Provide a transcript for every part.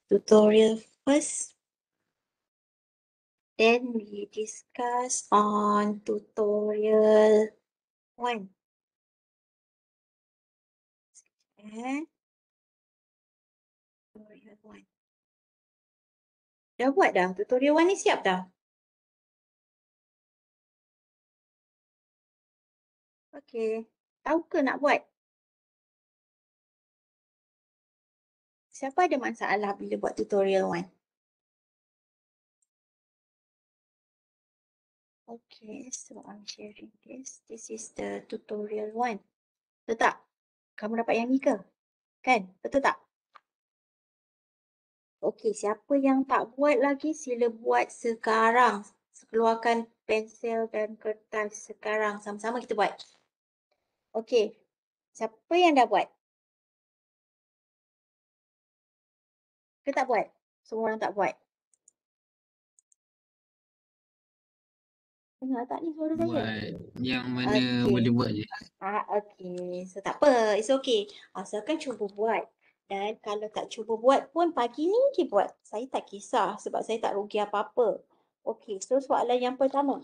tutorial first. Then we discuss on tutorial 1. And tutorial 1. Dah buat dah? Tutorial 1 ni siap dah? Okey. Tahu ke nak buat? Siapa ada masalah bila buat tutorial 1? Okay, so I'm sharing this. This is the tutorial 1. Betul tak? Kamu dapat yang ni ke? Kan? Betul tak? Okey, siapa yang tak buat lagi sila buat sekarang. Keluarkan pensel dan kertas sekarang. Sama-sama kita buat. Okey. Siapa yang dah buat? Ke tak buat? Semua orang tak buat. Dengar tak ni suara saya? Buat yang mana boleh buat je. Okey. So tak apa. It's okay. Asalkan cuba buat. Dan kalau tak cuba buat pun pagi ni dia buat. Saya tak kisah sebab saya tak rugi apa-apa. Okey. So soalan yang pertama.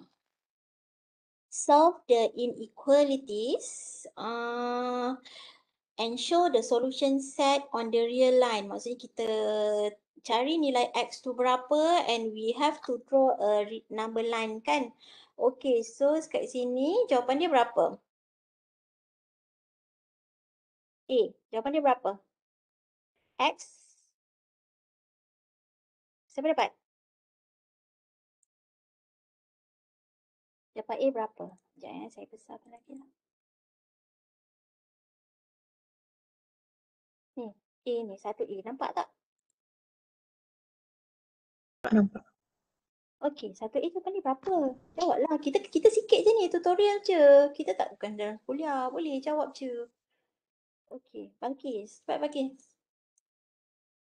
Solve the inequalities and show the solution set on the real line. Maksudnya kita cari nilai X tu berapa and we have to draw a number line kan. Okey, so kat sini jawapan dia berapa? A, jawapan dia berapa? X. Siapa dapat? Dapat A berapa? Sekejap saya besarkan lagi lah. Ni, A ni, 1A. Nampak tak? Nampak. Okey, 1A jawapan dia berapa? Jawablah. Kita sikit je ni, tutorial je. Kita tak bukan dalam kuliah. Boleh jawab je. Okey, Balkis. Cepat Balkis.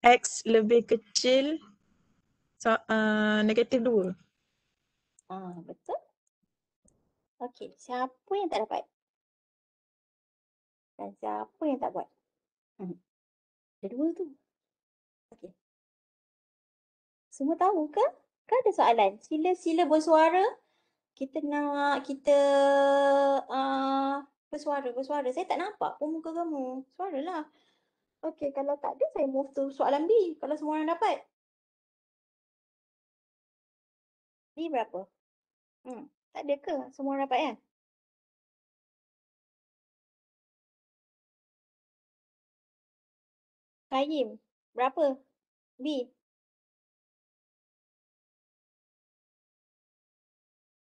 X lebih kecil negatif 2. Betul. Okey, siapa yang tak dapat? Dan siapa yang tak buat? Ada 2 tu. Okey. Semua tahu ke? Kan ada soalan? Sila bersuara. Kita bersuara. Saya tak nampak pun muka kamu. Suaralah. Okey, kalau tak ada saya move to soalan B. Kalau semua orang dapat. B berapa? Tak ada ke? Semua orang dapat kan? Qayyim, berapa? B.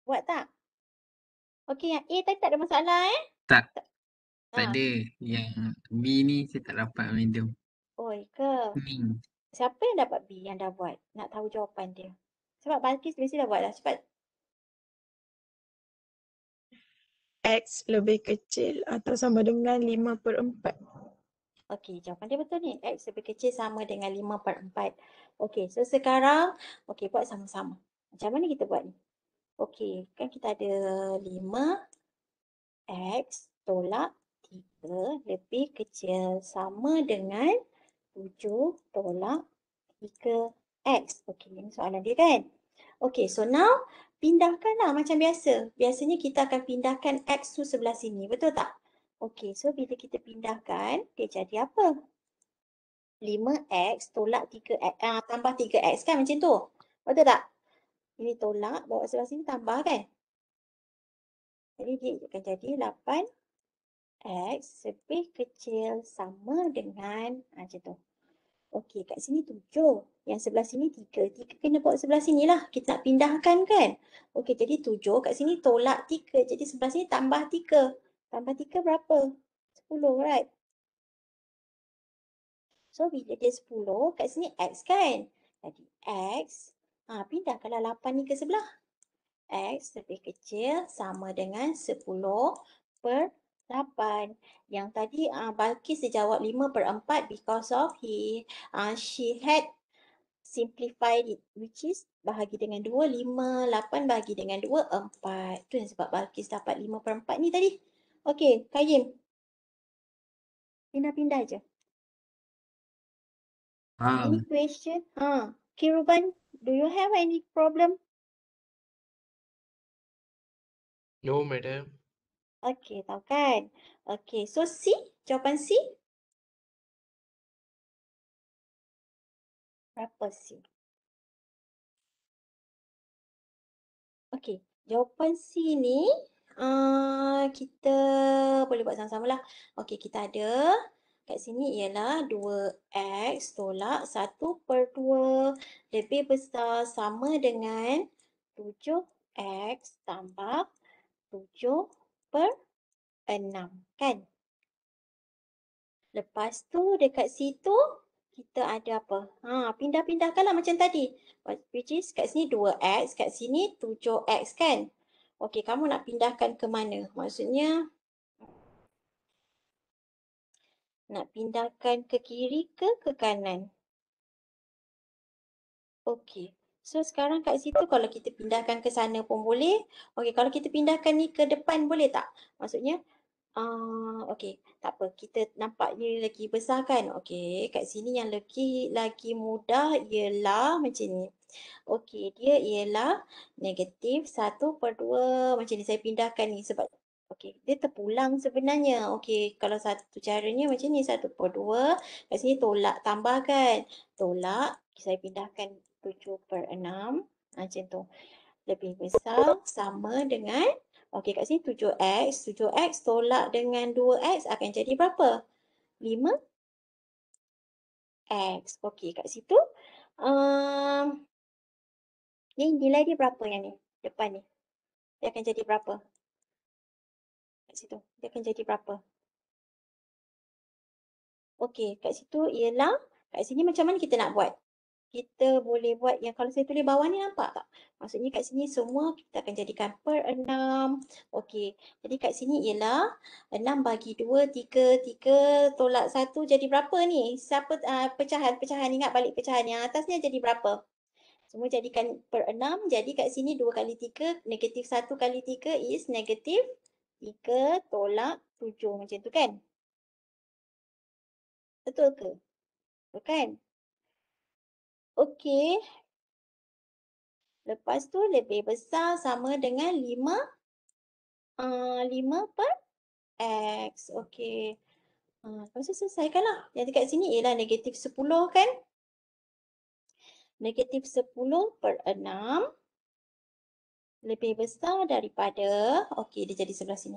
Buat tak? Okey, yang A tadi tak ada masalah Tak ada. Yang B ni saya tak dapat medium. Oi ke? Siapa yang dapat B yang dah buat? Nak tahu jawapan dia. Sebab Balkis mesti dah buat dah. Cepat. X lebih kecil atau sama dengan 5/4. Okey, jawapan dia betul ni. X lebih kecil sama dengan 5/4. Okey, so sekarang, okey, buat sama-sama. Macam mana kita buat ni? Okey, kan kita ada 5 X tolak 3 lebih kecil sama dengan 7 tolak 3X. Okey, ini soalan dia kan? Okey, so now pindahkanlah macam biasa. Biasanya kita akan pindahkan X tu sebelah sini. Betul tak? Okey, so bila kita pindahkan, dia jadi apa? 5X tolak 3X, tambah 3X kan macam tu? Betul tak? Ini tolak, bawa sebelah sini tambah kan? Jadi dia akan jadi 8X lebih kecil sama dengan macam tu. Okey, kat sini 7. Yang sebelah sini 3. 3 kena bawa sebelah sini lah. Kita nak pindahkan kan? Okey, jadi 7. Kat sini tolak 3. Jadi sebelah sini tambah 3. Tambah 3 berapa? 10, right? So, bila dia 10, kat sini X kan? Jadi X, pindahkanlah 8 ni ke sebelah. X lebih kecil sama dengan 10/8. Yang tadi Balkis dia jawab 5/4 because of she had simplified it, which is bahagi dengan 2, 5, 8 bahagi dengan 2, 4. Itu yang sebab Balkis dapat 5/4 ni tadi. Okey, Qayyim. Pindah-pindah je. Any Faham. question? Kiruban, do you have any problem? No, madam. Okay, tahu kan? Okay, so C, jawapan C. Berapa C? Okay, jawapan C ni kita boleh buat sama-sama lah. Okay, kita ada kat sini ialah 2x tolak 1/2 lebih besar sama dengan 7x tambah 7/6, kan? Lepas tu dekat situ kita ada apa? Pindah-pindahkanlah macam tadi. Which is kat sini 2x, kat sini 7x, kan? Okey, kamu nak pindahkan ke mana? Maksudnya nak pindahkan ke kiri ke kanan? Okey. So sekarang kat situ kalau kita pindahkan ke sana pun boleh. Okey, kalau kita pindahkan ni ke depan boleh tak? Maksudnya okey, tak apa. Kita nampak dia lagi besar kan? Okey, kat sini yang lagi mudah ialah macam ni. Okey, dia ialah -1/2. Macam ni saya pindahkan ni sebab okey, dia terpulang sebenarnya. Okey, kalau satu caranya macam ni 1/2. Kat sini tolak tambahkan. Tolak, saya pindahkan 7/6. Macam tu. Lebih besar sama dengan okey, kat sini 7x. 7x tolak dengan 2x akan jadi berapa? 5x. Okey, kat situ ni nilai dia berapa yang ni? Depan ni. Dia akan jadi berapa? Kat situ. Dia akan jadi berapa? Okey, kat situ ialah, kat sini macam mana kita nak buat? Kita boleh buat yang kalau saya tulis bawah ni nampak tak? Maksudnya kat sini semua kita akan jadikan per 6. Okey, jadi kat sini ialah 6 bagi 2, 3, 3 tolak 1 jadi berapa ni? Siapa pecahan, ingat balik pecahan yang atasnya jadi berapa? Semua jadikan per 6, jadi kat sini 2 kali 3, negatif 1 kali 3 is negatif 3 tolak 7 macam tu kan? Betul ke? Betul kan? Okey. Lepas tu lebih besar sama dengan 5 per x. Okey. Lepas tu selesaikanlah. Jadi kat sini ialah negatif 10 kan? Negatif 10/6 lebih besar daripada, okey dia jadi sebelah sini.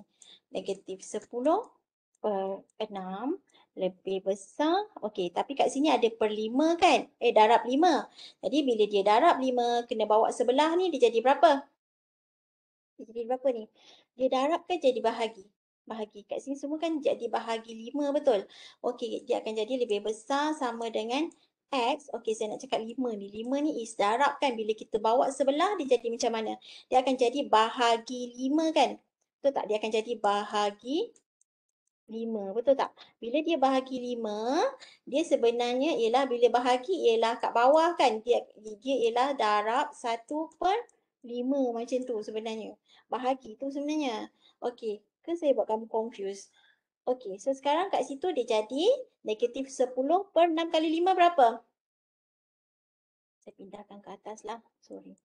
Negatif 10/6 lebih besar, okey tapi kat sini ada per 5 kan? Darab 5. Jadi bila dia darab 5, kena bawa sebelah ni, dia jadi berapa? Dia jadi berapa ni? Dia darab kan jadi bahagi. Bahagi. Kat sini semua kan jadi bahagi 5, betul? Okey, dia akan jadi lebih besar sama dengan X. Okey, saya nak cakap 5 ni. 5 ni is darab kan? Bila kita bawa sebelah, dia jadi macam mana? Dia akan jadi bahagi 5 kan? Betul tak? Dia akan jadi bahagi 5. Betul tak? Bila dia bahagi 5, dia sebenarnya ialah bila bahagi ialah kat bawah kan? Dia ialah darab 1/5 macam tu sebenarnya. Bahagi tu sebenarnya. Okey, ke saya buat kamu confuse? Okey, so sekarang kat situ dia jadi negatif 10/6 kali 5 berapa? Saya pindahkan ke atas lah. Sorry.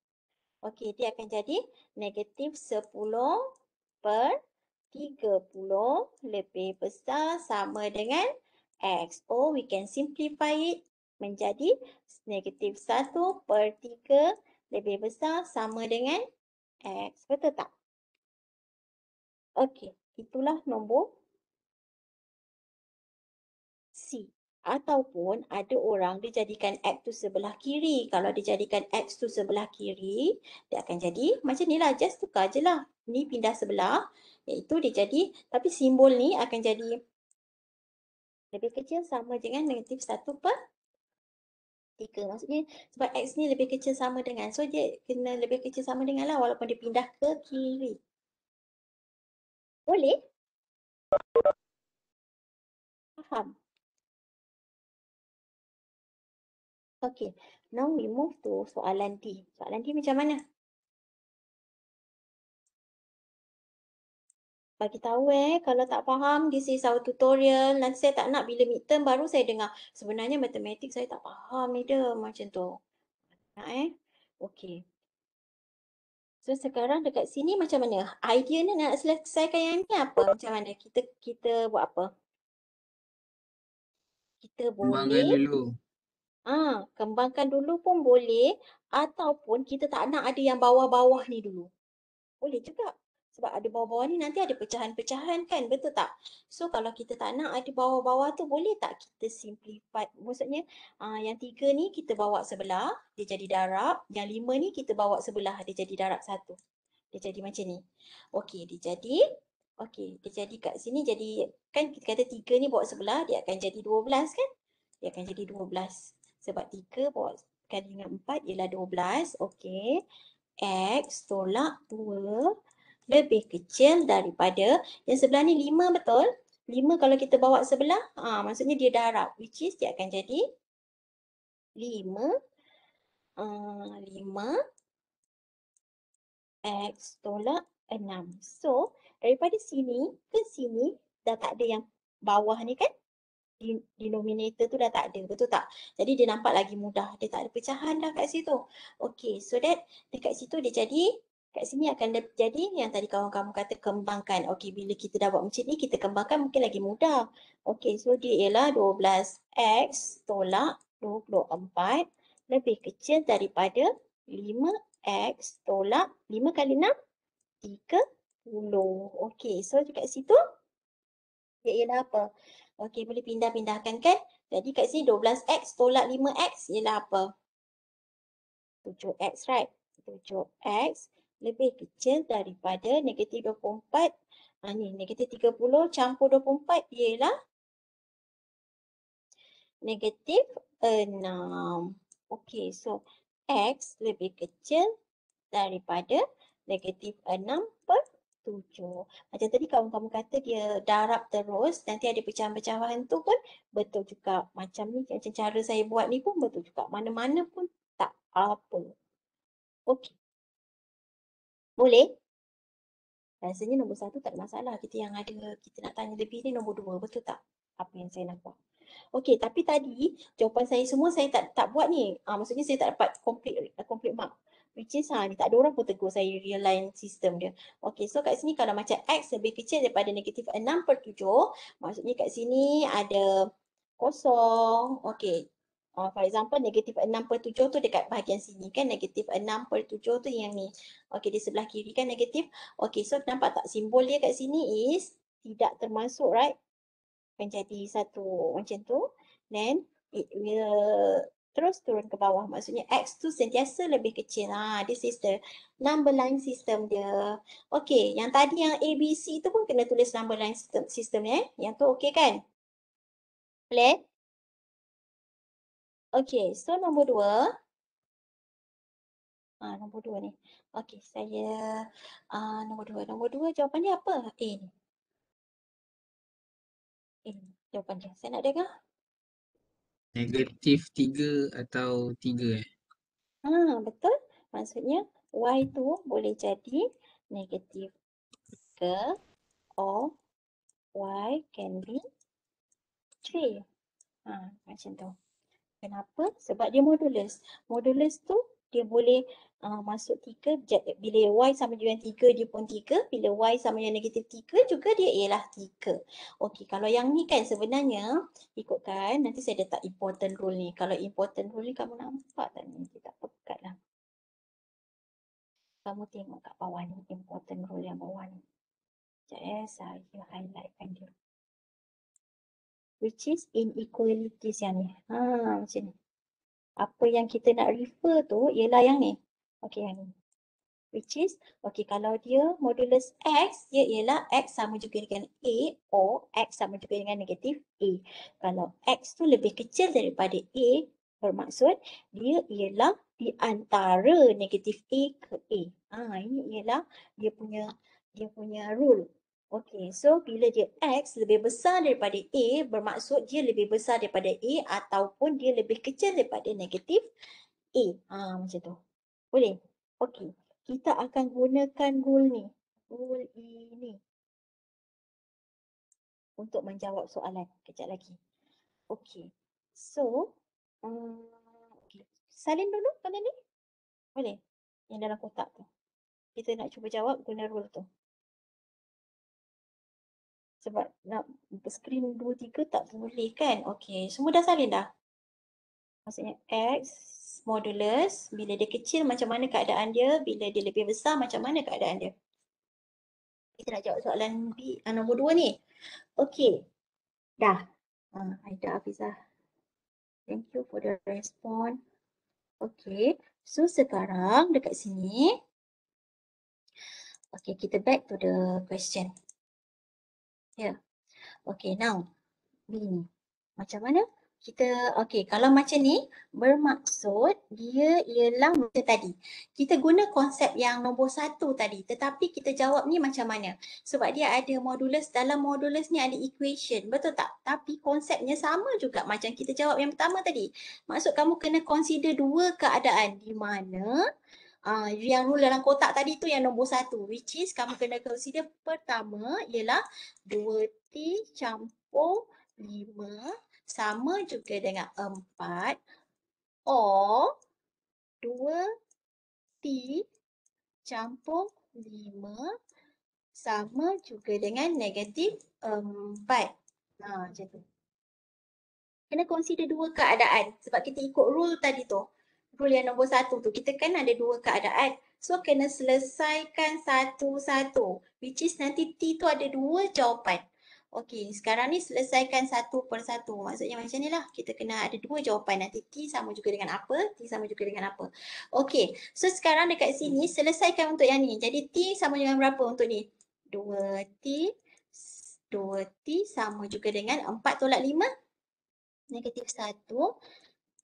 Okey, dia akan jadi negatif 10/30 lebih besar sama dengan X. Oh, we can simplify it menjadi negatif 1/3 lebih besar sama dengan X. Betul tak? Okey, itulah nombor C. Ataupun ada orang dia jadikan X tu sebelah kiri. Kalau dia jadikan X tu sebelah kiri, dia akan jadi macam ni lah. Just tukar je lah. Ni pindah sebelah. Iaitu dia jadi, tapi simbol ni akan jadi lebih kecil sama dengan negatif 1/3. Maksudnya sebab X ni lebih kecil sama dengan. So dia kena lebih kecil sama dengan lah walaupun dia pindah ke kiri. Boleh? Faham? Okay. Now we move to soalan D. Soalan D macam mana? Bagi tahu kalau tak faham, this is our tutorial. Nanti saya tak nak bila midterm baru saya dengar. Sebenarnya matematik saya tak faham ni dia macam tu. Nak Okey. So sekarang dekat sini macam mana? Idea ni nak selesaikan yang ni apa? Macam mana? Kita buat apa? Kita Kembangkan boleh dulu. kembangkan dulu pun boleh ataupun kita tak nak ada yang bawah-bawah ni dulu. Boleh juga. Sebab ada bawah-bawah ni nanti ada pecahan-pecahan kan, betul tak? So kalau kita tak nak ada bawah-bawah tu, boleh tak kita simplify? Maksudnya yang 3 ni kita bawa sebelah, dia jadi darab. Yang 5 ni kita bawa sebelah, dia jadi darab 1. Dia jadi macam ni. Okey, dia jadi kat sini jadi, kan kita kata 3 ni bawa sebelah, dia akan jadi 12 kan? Dia akan jadi 12. Sebab 3 bawa kali dengan 4 ialah 12. Okey. X tolak 2 lebih kecil daripada yang sebelah ni 5, betul? 5 kalau kita bawa sebelah, maksudnya dia darab, which is dia akan jadi 5 X tolak 6. So, daripada sini ke sini dah tak ada yang bawah ni kan? Denominator tu dah tak ada, betul tak? Jadi dia nampak lagi mudah, dia tak ada pecahan dah kat situ. Okay, so that dekat situ dia jadi, kat sini akan jadi yang tadi kawan-kawan kata kembangkan. Okay, bila kita dah buat macam ni, kita kembangkan mungkin lagi mudah. Okay, so dia ialah 12X tolak 24 lebih kecil daripada 5X tolak 5 kali 6, 30. Okay, so dekat situ dia ialah apa? Okey, boleh pindah-pindahkan kan? Jadi kat sini 12X tolak 5X ialah apa? 7X, right? 7X lebih kecil daripada negatif 24. Ni negatif 30 campur 24 ialah negatif 6. Okey, so X lebih kecil daripada negatif 6 per 7. Macam tadi kawan-kawan kata dia darab terus, nanti ada pecahan-pecahan tu pun betul juga. Macam ni, macam cara saya buat ni pun betul juga. Mana-mana pun tak apa. Okey. Boleh? Rasanya nombor 1 tak ada masalah. Kita nak tanya lebih ni nombor 2. Betul tak? Apa yang saya nak buat. Okey, tapi tadi jawapan saya semua saya tak buat ni. Maksudnya saya tak dapat complete mark. Which is ni tak ada orang pun tegur saya real line system dia. Okey, so kat sini kalau macam X lebih kecil daripada negatif 6 per 7, maksudnya kat sini ada kosong. Okey. For example, negatif 6 per 7 tu dekat bahagian sini kan. Negatif 6 per 7 tu yang ni. Okey, di sebelah kiri kan negatif. Okey, so nampak tak simbol dia kat sini is tidak termasuk, right? Akan jadi satu macam tu. Then it will terus turun ke bawah. Maksudnya X tu sentiasa lebih kecil. This is the number line system dia. Okey, yang tadi yang A, B, C tu pun kena tulis number line system ya. Yang tu okey kan? Boleh? Okey, so nombor 2. Nombor 2 ni. Okey, saya nombor 2. Nombor 2 jawapan dia apa? A ni. A ni jawapan dia. Saya nak dengar. Negatif 3 atau 3 Betul. Maksudnya Y tu boleh jadi negatif 3 or Y can be 3. Macam tu. Kenapa? Sebab dia modulus. Modulus tu dia boleh masuk 3. Bila Y sama dengan 3 dia pun 3. Bila Y sama dengan negatif 3 juga dia ialah 3. Okey, kalau yang ni kan sebenarnya ikutkan nanti saya letak important rule ni. Kalau important rule ni kamu nampak tak ni? Kita pekat lah. Kamu tengok kat bawah ni, important rule yang bawah ni. Sekejap saya highlightkan dia. Which is inequalities yang ni. Macam ni. Apa yang kita nak refer tu ialah yang ni. Okey, yang ni. Which is, kalau dia modulus X, dia ialah X sama juga dengan A or X sama juga dengan negatif A. Kalau X tu lebih kecil daripada A, bermaksud dia ialah di antara negatif A ke A. Ini ialah dia punya rule. Okey, so bila dia X lebih besar daripada A, bermaksud dia lebih besar daripada A ataupun dia lebih kecil daripada negatif A. Macam tu. Boleh? Okey. Kita akan gunakan rule ni. Rule ini. untuk menjawab soalan. Kejap lagi. Okey. So, okay. Salin dulu kalian ni. Boleh? Yang dalam kotak tu. Kita nak cuba jawab guna rule tu. Sebab nak screen 2, 3 tak boleh kan? Okey, semua dah salin dah? Maksudnya X modulus, bila dia kecil macam mana keadaan dia, bila dia lebih besar macam mana keadaan dia. Kita nak jawab soalan B, nombor 2 ni. Okey, dah. Aida Hafizah. Thank you for the response. Okey, so sekarang dekat sini. Okey, kita back to the question. Ya. Yeah. Okey, now B ni. Macam mana? Kita, okey, kalau macam ni bermaksud dia ialah macam tadi. Kita guna konsep yang nombor 1 tadi, tetapi kita jawab ni macam mana? Sebab dia ada modulus, dalam modulus ni ada equation, betul tak? Tapi konsepnya sama juga macam kita jawab yang pertama tadi. Maksud kamu kena consider 2 keadaan di mana yang rule dalam kotak tadi tu yang nombor 1, which is kamu kena consider pertama ialah 2T campur 5 sama juga dengan 4 or 2T campur 5 sama juga dengan negatif 4. Macam tu. Kena consider 2 keadaan sebab kita ikut rule tadi tu. Rule yang nombor 1 tu, kita kan ada 2 keadaan. So kena selesaikan satu-satu. Which is nanti T tu ada 2 jawapan. Okey, sekarang ni selesaikan satu per satu. Maksudnya macam ni lah. Kita kena ada 2 jawapan. Nanti T sama juga dengan apa, T sama juga dengan apa. Okey, so sekarang dekat sini selesaikan untuk yang ni. Jadi T sama dengan berapa untuk ni? 2T sama juga dengan 4 tolak 5. Negatif 1.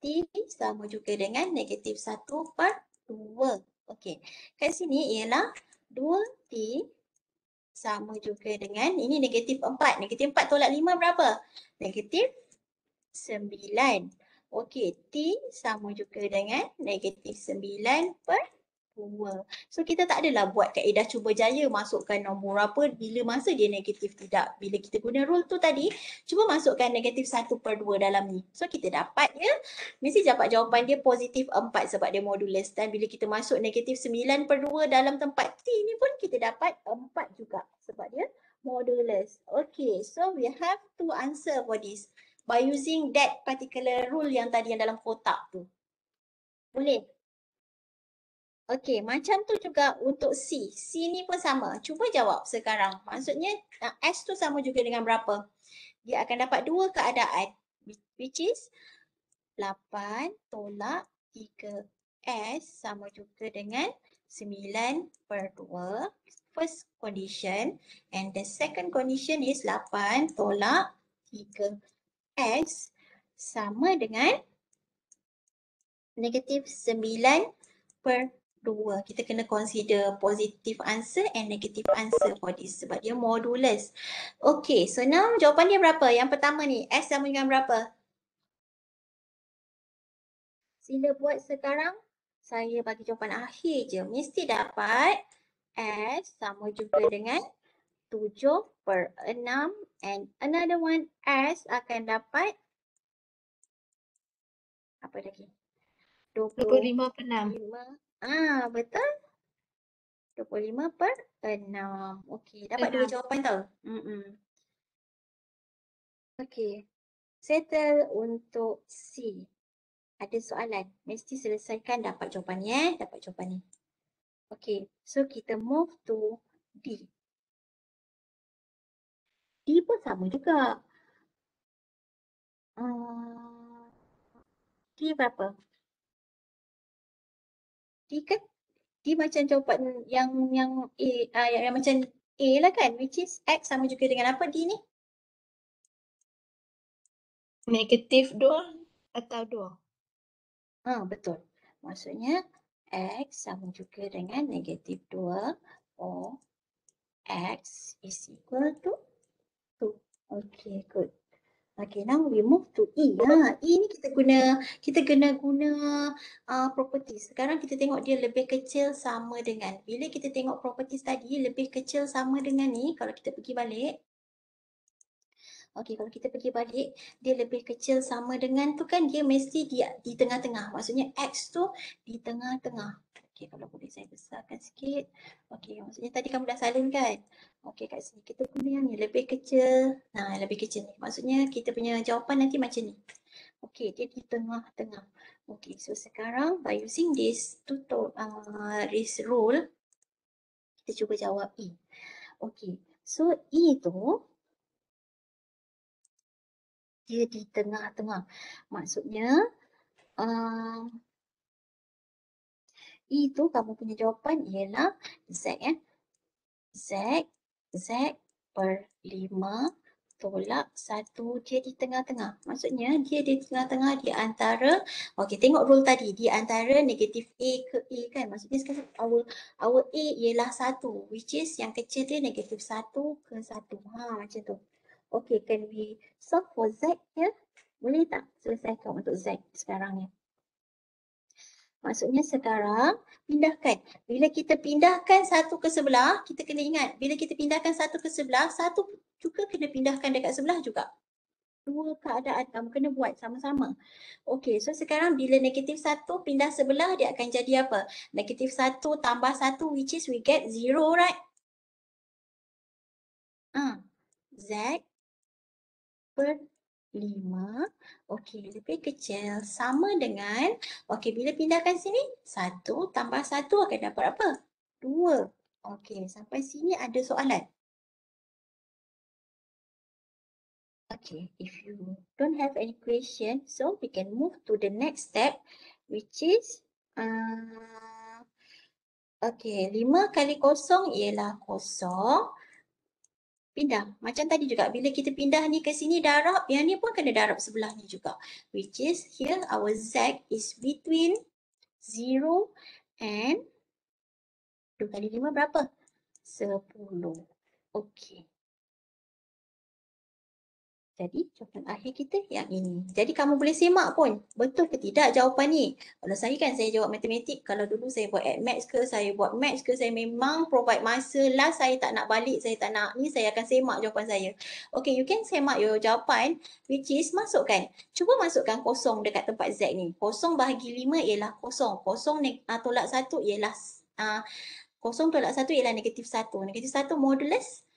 T sama juga dengan negatif 1 per 2. Okey, kat sini ialah 2T sama juga dengan, ini negatif 4. Negatif 4 tolak 5 berapa? Negatif 9. Okey, T sama juga dengan negatif 9 per 2. So kita tak adalah buat kaedah cuba jaya masukkan nombor apa bila masa dia negatif, tidak. Bila kita guna rule tu tadi, cuba masukkan negatif 1 per 2 dalam ni. So kita dapat ya, mesti dapat jawapan dia positif 4 sebab dia modulus. Dan bila kita masuk negatif 9 per 2 dalam tempat T ni pun kita dapat 4 juga sebab dia modulus. Okay, so we have to answer for this by using that particular rule yang tadi yang dalam kotak tu. Boleh? Okey, macam tu juga untuk C. C ni pun sama. Cuba jawab sekarang. Maksudnya S tu sama juga dengan berapa? Dia akan dapat 2 keadaan. Which is 8 tolak 3S sama juga dengan 9 per 2. First condition. And the second condition is 8 tolak 3S sama dengan negatif 9 per 2. Kita kena consider positive answer and negative answer for this sebab dia modulus. Okay, so now jawapan dia berapa? Yang pertama ni, S sama dengan berapa? Sila buat sekarang. Saya bagi jawapan akhir je. Mesti dapat S sama juga dengan 7 per 6 and another one S akan dapat apa lagi? 25 per 6. Betul. 25 per 6. Okey, dapat 2 jawapan tau. Okey. Settle untuk C. Ada soalan. Mesti selesaikan dapat jawapan ni dapat jawapan ni. Okey, so kita move to D. D pun sama juga. D berapa? D kan? D macam jawapan yang A, yang macam A lah kan? Which is X sama juga dengan apa D ni? Negatif 2 atau 2? Betul. Maksudnya X sama juga dengan negatif 2 or X is equal to 2. Okay, good. Okay, now we move to E. E ni kita kena guna properties. Sekarang kita tengok dia lebih kecil sama dengan. Bila kita tengok properties tadi lebih kecil sama dengan ni, kalau kita pergi balik. Okey, kalau kita pergi balik, dia lebih kecil sama dengan tu kan, dia mesti dia di tengah-tengah. Maksudnya X tu di tengah-tengah. Okey, kalau boleh saya besarkan sikit. Okey, maksudnya tadi kamu dah salin kan? Okey, kat sini kita guna yang ni lebih kecil. Nah, lebih kecil ni. Maksudnya kita punya jawapan nanti macam ni. Okey, dia di tengah-tengah. Okey, so sekarang by using this rule, kita cuba jawab E. Okey, so E tu dia di tengah-tengah. Maksudnya E tu kamu punya jawapan ialah Z Z per 5 tolak 1, dia di tengah-tengah. Maksudnya dia di tengah-tengah di antara, okey tengok rule tadi, di antara negatif A ke A kan. Maksudnya sekarang our A ialah 1, which is yang kecil dia negatif 1 ke 1. Macam tu. Okey, can we solve for Z here? Boleh tak selesaikan untuk Z sekarang ni? Maksudnya sekarang pindahkan. Bila kita pindahkan satu ke sebelah, kita kena ingat bila kita pindahkan satu ke sebelah, satu juga kena pindahkan dekat sebelah juga. Dua keadaan kamu kena buat sama-sama. Okey, so sekarang bila negatif 1 pindah sebelah, dia akan jadi apa? Negatif 1 tambah 1 which is we get 0, right? Z per 5, okey, lebih kecil sama dengan, okey, bila pindahkan sini, 1 tambah 1 akan dapat apa? 2. Okey, sampai sini ada soalan? Okay, if you don't have any question, so we can move to the next step, which is, okay, 5 kali kosong ialah kosong. Pindah. Macam tadi juga, bila kita pindah ni ke sini darab, yang ni pun kena darab sebelah ni juga. Which is, here our Z is between 0 and 2 kali 5 berapa? 10. Okay. Jadi jawapan akhir kita yang ini. Jadi kamu boleh semak pun, betul ke tidak jawapan ni. Kalau saya kan saya jawab matematik, kalau dulu saya buat maths ke, saya buat maths ke, saya memang provide masa, last saya tak nak balik, saya tak nak ni, saya akan semak jawapan saya. Okay, you can semak your jawapan, which is masukkan. Cuba masukkan kosong dekat tempat Z ni. Kosong bahagi 5 ialah kosong. Kosong tolak 1 ialah, kosong tolak 1 ialah negatif 1. Negatif 1 modulus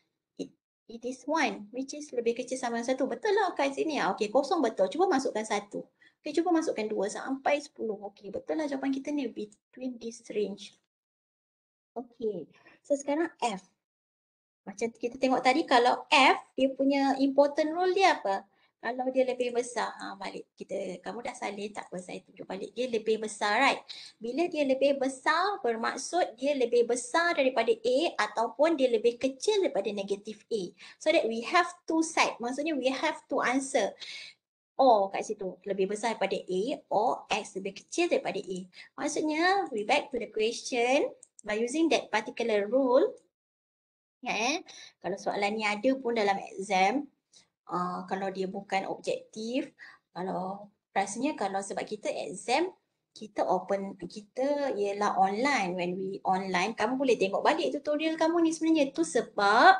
it is 1, which is lebih kecil sama dengan 1. Betul lah kat sini. Okey, kosong betul. Cuba masukkan 1. Okey, cuba masukkan 2 sampai 10. Okey, betul lah jawapan kita ni between this range. Okey, so sekarang F. Macam kita tengok tadi, kalau F, dia punya important rule dia apa? Kalau dia lebih besar, balik kita, kamu dah salin, tak apa saya tunjuk balik. Dia lebih besar, right? Bila dia lebih besar, bermaksud dia lebih besar daripada A ataupun dia lebih kecil daripada negatif A. So that we have two side. Maksudnya we have to answer. Or kat situ, lebih besar daripada A or X lebih kecil daripada A. Maksudnya, we back to the question by using that particular rule. Kalau soalan ni ada pun dalam exam, kalau dia bukan objektif, kalau rasanya kalau sebab kita exam, kita open, kita ialah online. When we online, kamu boleh tengok balik tutorial kamu ni sebenarnya. Tu sebab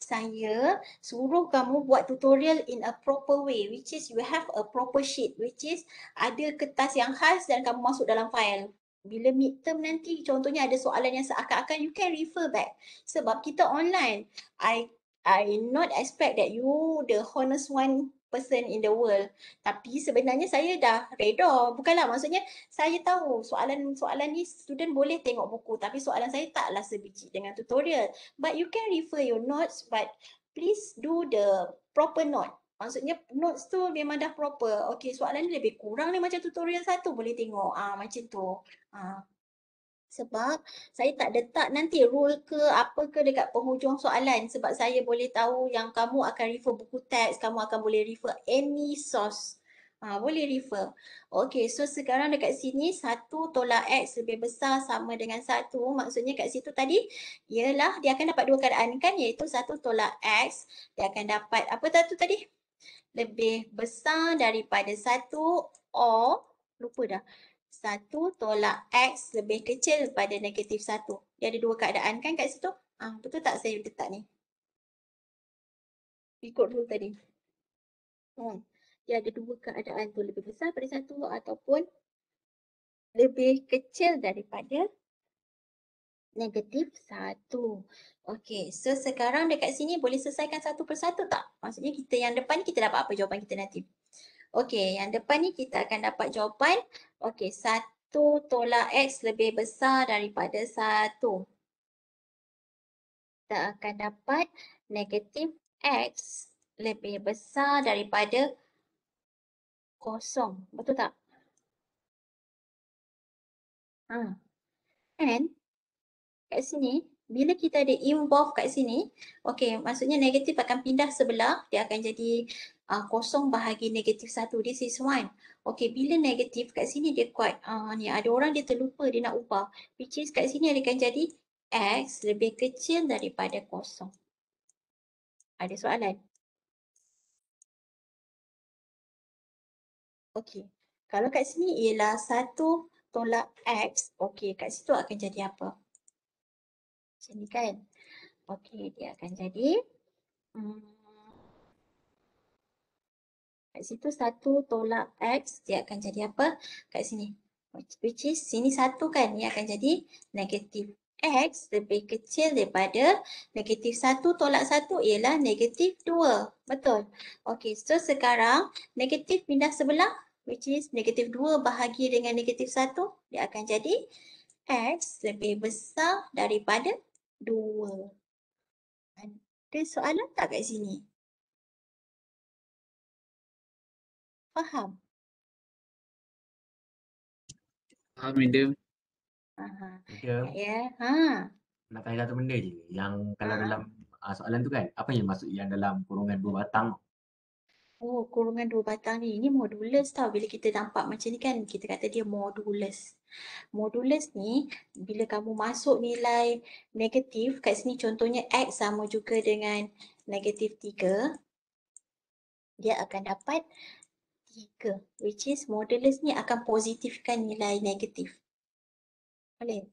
saya suruh kamu buat tutorial in a proper way, which is you have a proper sheet, which is ada kertas yang khas dan kamu masuk dalam file. Bila midterm nanti, contohnya ada soalan yang seakan-akan, you can refer back. Sebab kita online. I not expect that you the honest one person in the world. Tapi sebenarnya saya dah reda. Bukanlah, maksudnya saya tahu soalan-soalan ni student boleh tengok buku. Tapi soalan saya taklah sebiji dengan tutorial. But you can refer your notes, but please do the proper note. Maksudnya notes tu memang dah proper. Okay, soalan ni lebih kurang ni macam tutorial 1 boleh tengok. Macam tu. Sebab saya tak letak nanti rule ke apa ke dekat penghujung soalan, sebab saya boleh tahu yang kamu akan refer buku teks, kamu akan boleh refer any source. Boleh refer. Okay, so sekarang dekat sini 1 tolak X lebih besar sama dengan 1. Maksudnya kat situ tadi ialah dia akan dapat dua keadaan kan, iaitu 1 tolak X, dia akan dapat apa tadi? Lebih besar daripada 1 or lupa dah. 1 tolak X lebih kecil daripada negatif 1. Dia ada dua keadaan kan kat situ? Betul tak saya letak ni? Ikut rule tadi. Dia ada dua keadaan tu, lebih besar daripada 1 ataupun lebih kecil daripada -1. Okey, so sekarang dekat sini boleh selesaikan satu persatu tak? Maksudnya kita yang depan ni kita dapat apa jawapan kita nanti? Okey, yang depan ni kita akan dapat jawapan, okey, 1 tolak X lebih besar daripada 1. Kita akan dapat negatif X lebih besar daripada 0. Betul tak? And kat sini, bila kita ada involve kat sini, okey, maksudnya negatif akan pindah sebelah, dia akan jadi 0 bahagi -1. This is 1. Okey, bila negatif kat sini dia kuat, ni ada orang dia terlupa dia nak ubah, which is kat sini akan jadi X lebih kecil daripada 0. Ada soalan? Okey, kalau kat sini ialah 1 tolak X, okey, kat situ akan jadi apa? Macam ni kan? Okey, dia akan jadi kat situ 1 tolak X, dia akan jadi apa? Kat sini. Which is sini 1 kan, ni akan jadi negatif X lebih kecil daripada negatif 1 tolak 1 ialah negatif 2. Betul? Okey, so sekarang negatif pindah sebelah, which is negatif 2 bahagi dengan negatif 1, dia akan jadi X lebih besar daripada 2. Ada soalan tak kat sini? Faham? Faham, madam. Madam, Ya. nak tanya satu benda je. Yang kalau Ha. dalam soalan tu kan, apa yang maksud yang dalam kurungan 2 batang? Oh, kurungan 2 batang ni. Ini modulus tau. Bila kita nampak macam ni kan, kita kata dia modulus. Modulus ni, bila kamu masuk nilai negatif, kat sini contohnya X sama juga dengan negatif 3, dia akan dapat 3. Which is modulus ni akan positifkan nilai negatif. Boleh?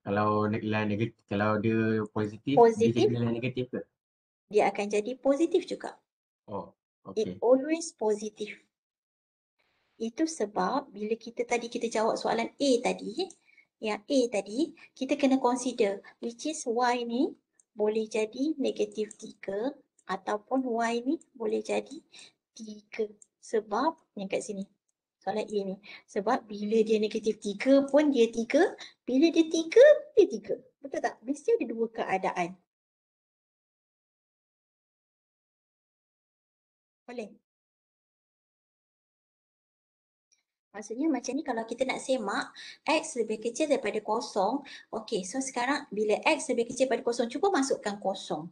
Kalau nilai negatif, kalau dia positif, dia Positif, jadi nilai negatif ke? dia akan jadi positif juga. Oh, It okey. always positive. Itu sebab bila kita jawab soalan A tadi, yang A tadi, kita kena consider which is Y ni boleh jadi negatif 3 ataupun Y ni boleh jadi 3. Sebab yang kat sini, soalan A ni. Sebab bila dia negatif 3 pun dia 3, bila dia 3, dia 3. Betul tak? Mesti ada dua keadaan. Boleh? Maksudnya macam ni kalau kita nak semak X lebih kecil daripada 0. Okey, so sekarang bila X lebih kecil daripada 0, cuba masukkan 0.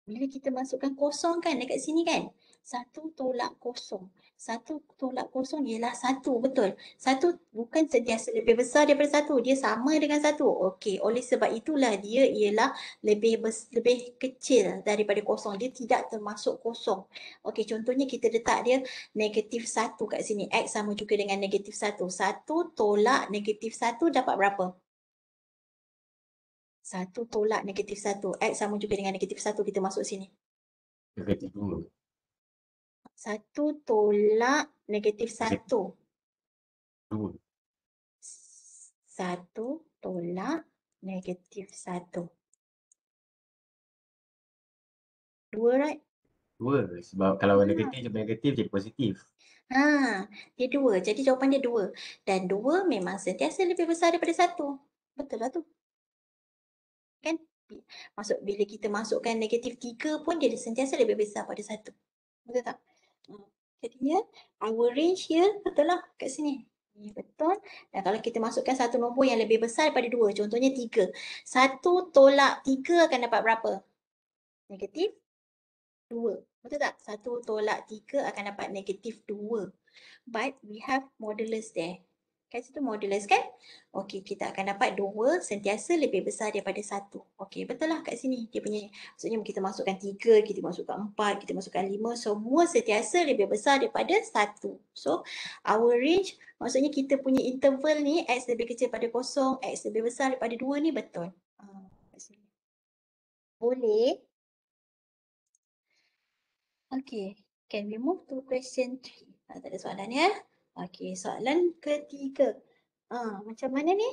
Bila kita masukkan 0 kan dekat sini kan, 1 tolak 0. 1 tolak 0 ialah 1, betul? 1 bukan sentiasa lebih besar daripada 1, dia sama dengan 1. Okey, oleh sebab itulah dia ialah lebih kecil daripada 0. Dia tidak termasuk 0. Okey, contohnya kita letak dia negatif 1 kat sini. X sama juga dengan negatif 1. 1 tolak negatif 1 dapat berapa? 1 tolak negatif 1. X sama juga dengan negatif 1. Kita masuk sini. Negatif 2. 1 tolak negatif 1. 2. 1 tolak negatif 1. 2, right? 2. Sebab kalau negatif jadi positif. Dia 2. Jadi jawapan dia 2. Dan 2 memang sentiasa lebih besar daripada 1. Betul lah tu. Kan? Bila kita masukkan negatif 3 pun dia sentiasa lebih besar pada 1. Betul tak? Jadinya our range here betul lah kat sini. Ini betul. Dan kalau kita masukkan satu nombor yang lebih besar daripada 2, contohnya 3. 1 tolak 3 akan dapat berapa? Negatif 2. Betul tak? 1 tolak 3 akan dapat negatif 2. But we have modulus there. Kat situ modulus kan? Okey, kita akan dapat 2 sentiasa lebih besar daripada 1. Okey, betul lah kat sini. Dia punya, maksudnya kita masukkan 3, kita masukkan 4, kita masukkan 5, semua sentiasa lebih besar daripada 1. So, our range, maksudnya kita punya interval ni, X lebih kecil daripada 0, X lebih besar daripada 2 ni betul. Kat sini. Boleh? Okey. Can we move to question 3? Tak ada soalan ya. Okey, soalan ketiga. Macam mana ni?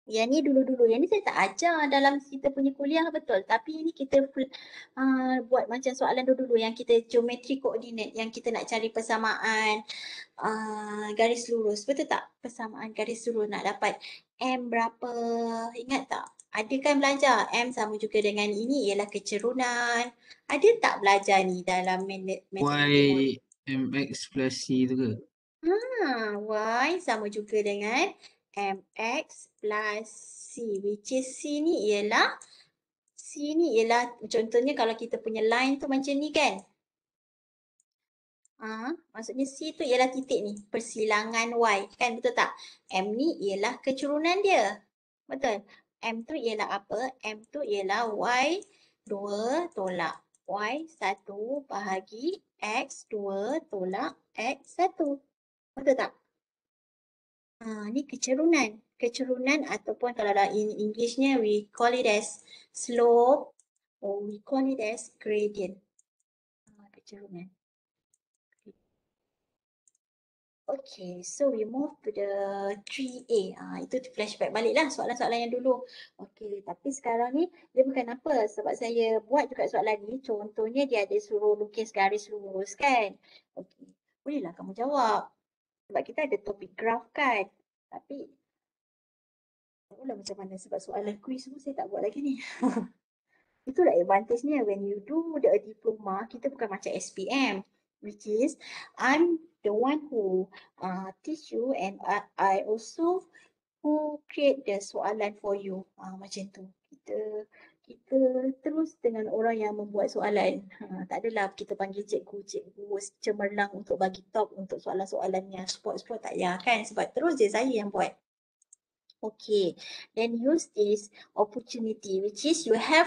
Yang ni dulu-dulu. Yang ni saya tak ajar dalam kita punya kuliah betul. Tapi ini kita buat macam soalan dulu-dulu yang kita geometri koordinat. Yang kita nak cari persamaan garis lurus. Betul tak? Persamaan garis lurus nak dapat M berapa. Ingat tak? Ada kan belajar? M sama juga dengan ini ialah kecerunan. Ada tak belajar ni dalam Y MX plus C tu ke? Y sama juga dengan MX plus C, which is C ni ialah contohnya kalau kita punya line tu macam ni kan. Maksudnya C tu ialah titik ni, persilangan Y kan, betul tak? M ni ialah kecerunan dia. Betul. M tu ialah apa? M tu ialah Y2 tolak Y1 bahagi X2 tolak X1. Betul tak? Ni kecerunan. Kecerunan ataupun kalau dalam Englishnya we call it as slope or we call it as gradient. Kecerunan. Okay, so we move to the 3A. Itu flashback balik lah soalan-soalan yang dulu. Okay, tapi sekarang ni dia bukan apa. Sebab saya buat juga soalan ni, contohnya dia ada suruh lukis garis lurus kan. Okay, bolehlah kamu jawab. Sebab kita ada topik graph kan. Tapi tak tahulah macam mana sebab soalan quiz semua saya tak buat lagi ni. Itulah advantage-nya when you do the diploma, kita bukan macam SPM, which is I'm the one who teach you and I also who create the soalan for you. Macam tu. Kita terus dengan orang yang membuat soalan. Tak adalah kita panggil cikgu cemerlang untuk bagi top untuk soalan-soalannya. Spot-spot tak payah kan sebab terus je saya yang buat. Okay, then use this opportunity which is you have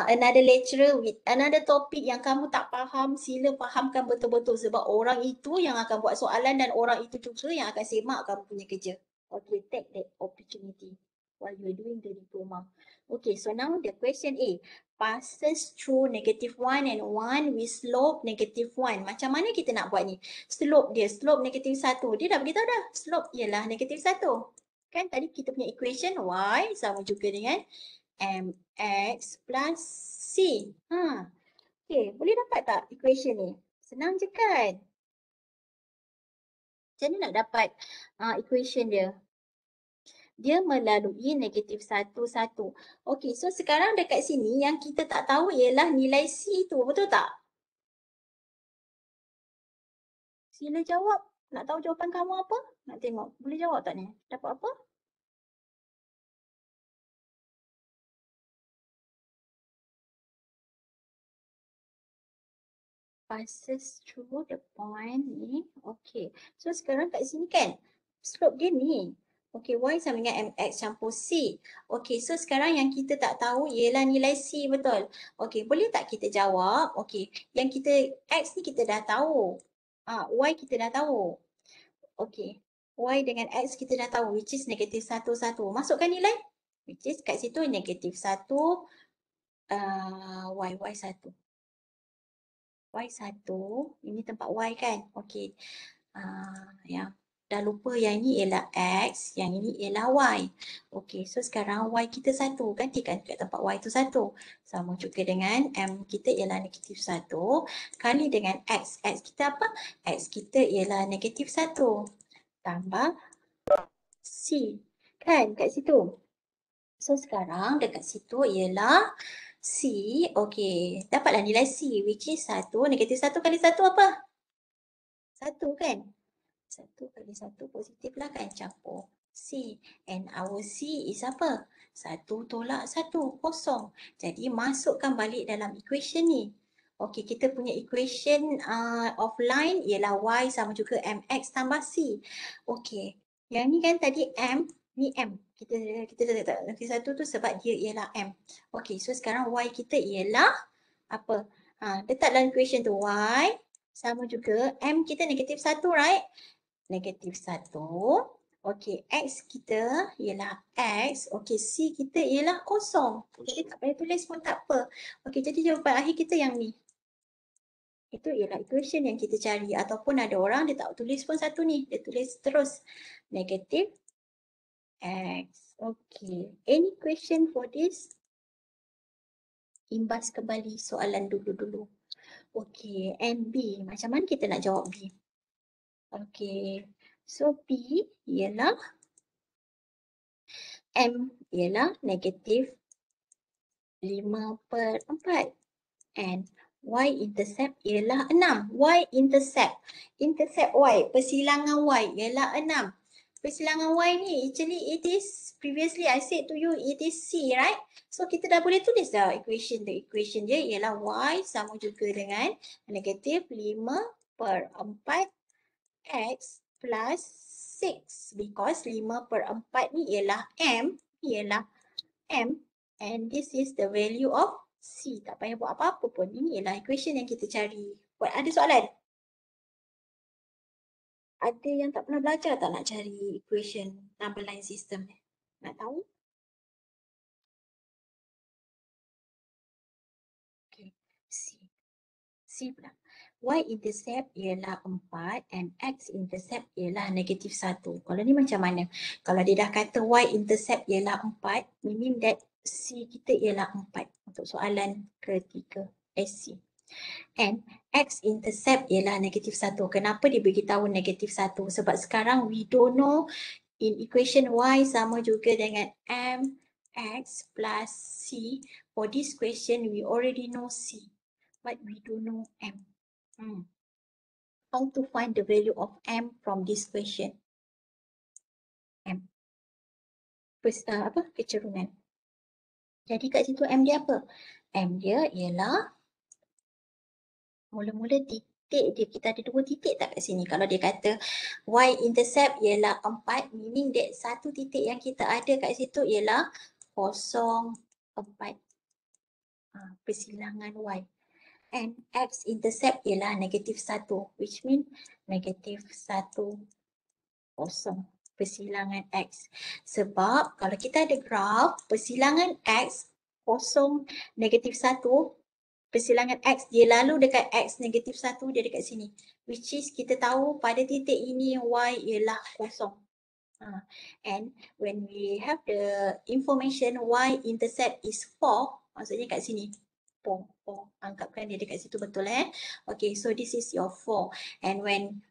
another lecturer with another topic yang kamu tak faham, sila fahamkan betul-betul sebab orang itu yang akan buat soalan dan orang itu juga yang akan semak kamu punya kerja. Okay, take that opportunity while you are doing the diploma. Okay, so now the question A. Passes through -1 and 1 with slope -1. Macam mana kita nak buat ni? Slope dia, slope -1. Dia dah beritahu dah, slope ialah -1. Kan tadi kita punya equation Y sama juga dengan MX plus C. Okay, boleh dapat tak equation ni? Senang je kan? Macam mana nak dapat equation dia? Dia melalui -1, 1. Okay, so sekarang dekat sini yang kita tak tahu ialah nilai C tu. Betul tak? Sila jawab. Nak tahu jawapan kamu apa? Nak tengok. Boleh jawab tak ni? Dapat apa? Passes through the point ni. Okay. So sekarang kat sini kan, slope dia ni. Okay, Y sama dengan MX campur C. Okay, so sekarang yang kita tak tahu ialah nilai C, betul? Okay, boleh tak kita jawab? Okay, yang kita X ni kita dah tahu. Y kita dah tahu. Okay, Y dengan X kita dah tahu, which is -1, 1. Masukkan nilai. Which is kat situ -1, Y1. Y1, ini tempat Y kan? Okey. Ya. Dah lupa yang ini ialah X, yang ini ialah Y. Okey, so sekarang Y kita 1. Gantikan kat tempat Y tu 1. Sama juga dengan M kita ialah -1 kali dengan X. X kita apa? X kita ialah -1 tambah C. Kan kat situ? So sekarang dekat situ ialah C, okey, dapatlah nilai C which is 1, -1 kali 1 apa? 1 kan? 1 kali 1 positif lah kan, campur C. And our C is apa? 1 tolak 1, kosong. Jadi masukkan balik dalam equation ni. Okey, kita punya equation of line ialah Y sama juga MX tambah C. Okey, yang ni kan tadi M, ni M. Kita letak nanti 1 tu sebab dia ialah M. Okey, so sekarang Y kita ialah apa? Letak dalam equation tu Y sama juga M kita -1, right? -1. Okey, X kita ialah X. Okey, C kita ialah kosong. Jadi tak payah tulis pun tak apa. Okey, jadi jawapan akhir kita yang ni. Itu ialah equation yang kita cari. Ataupun ada orang dia tak tulis pun satu ni. Dia tulis terus negative X. Okay. Any question for this? Imbas kembali soalan dulu-dulu. Okay. And B. Macam mana kita nak jawab B? Okay. So B ialah M ialah negative 5/4. And Y-intercept ialah 6. Y-intercept. Intercept Y. Persilangan Y ialah 6. Persilangan Y ni actually it is, previously I said to you it is C, right? So kita dah boleh tulis dah equation dia. Equation dia ialah Y sama juga dengan negative 5/4 X plus 6. Because 5/4 ni ialah M. Ialah M. And this is the value of C. Tak payah buat apa-apa pun. Ini ialah equation yang kita cari. Ada soalan? Ada yang tak pernah belajar tak nak cari equation number line system? Nak tahu? Okay. C pula. Y-intercept ialah 4 and X-intercept ialah negative 1. Kalau ni macam mana? Kalau dia dah kata Y-intercept ialah 4, meaning that C kita ialah 4 untuk soalan ketiga SC. And X-intercept ialah negative 1. Kenapa dia beritahu negative 1? Sebab sekarang we don't know in equation Y sama juga dengan MX plus C. For this question we already know C, but we don't know M. How to find the value of M from this question? M. Kecerunan. Jadi kat situ M dia apa? M dia ialah mula-mula titik dia. Kita ada 2 titik tak kat sini? Kalau dia kata Y-intercept ialah 4, meaning that satu titik yang kita ada kat situ ialah 0, 4. Persilangan Y. And X-intercept ialah negative 1, which mean negative 1, 0. Persilangan X. Sebab kalau kita ada graf, persilangan X 0, negative 1, persilangan X dia lalu dekat X negative 1, dia dekat sini. Which is kita tahu pada titik ini Y ialah 0. And when we have the information Y-intercept is 4, maksudnya kat sini. 4. Anggapkan dia dekat situ betul Okay, so this is your 4. And when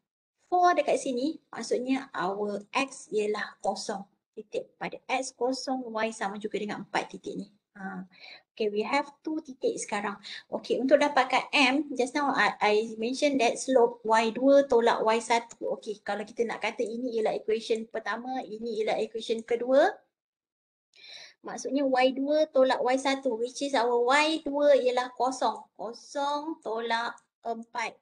4 dekat sini, maksudnya our X ialah 0. Titik pada X 0, Y sama juga dengan 4 titik ni. Okay, we have 2 titik sekarang. Okay, untuk dapatkan M, just now I mentioned that slope Y2 tolak Y1. Okay, kalau kita nak kata ini ialah equation pertama, ini ialah equation kedua. Maksudnya Y2 tolak Y1, which is our Y2 ialah 0. 0 tolak 4.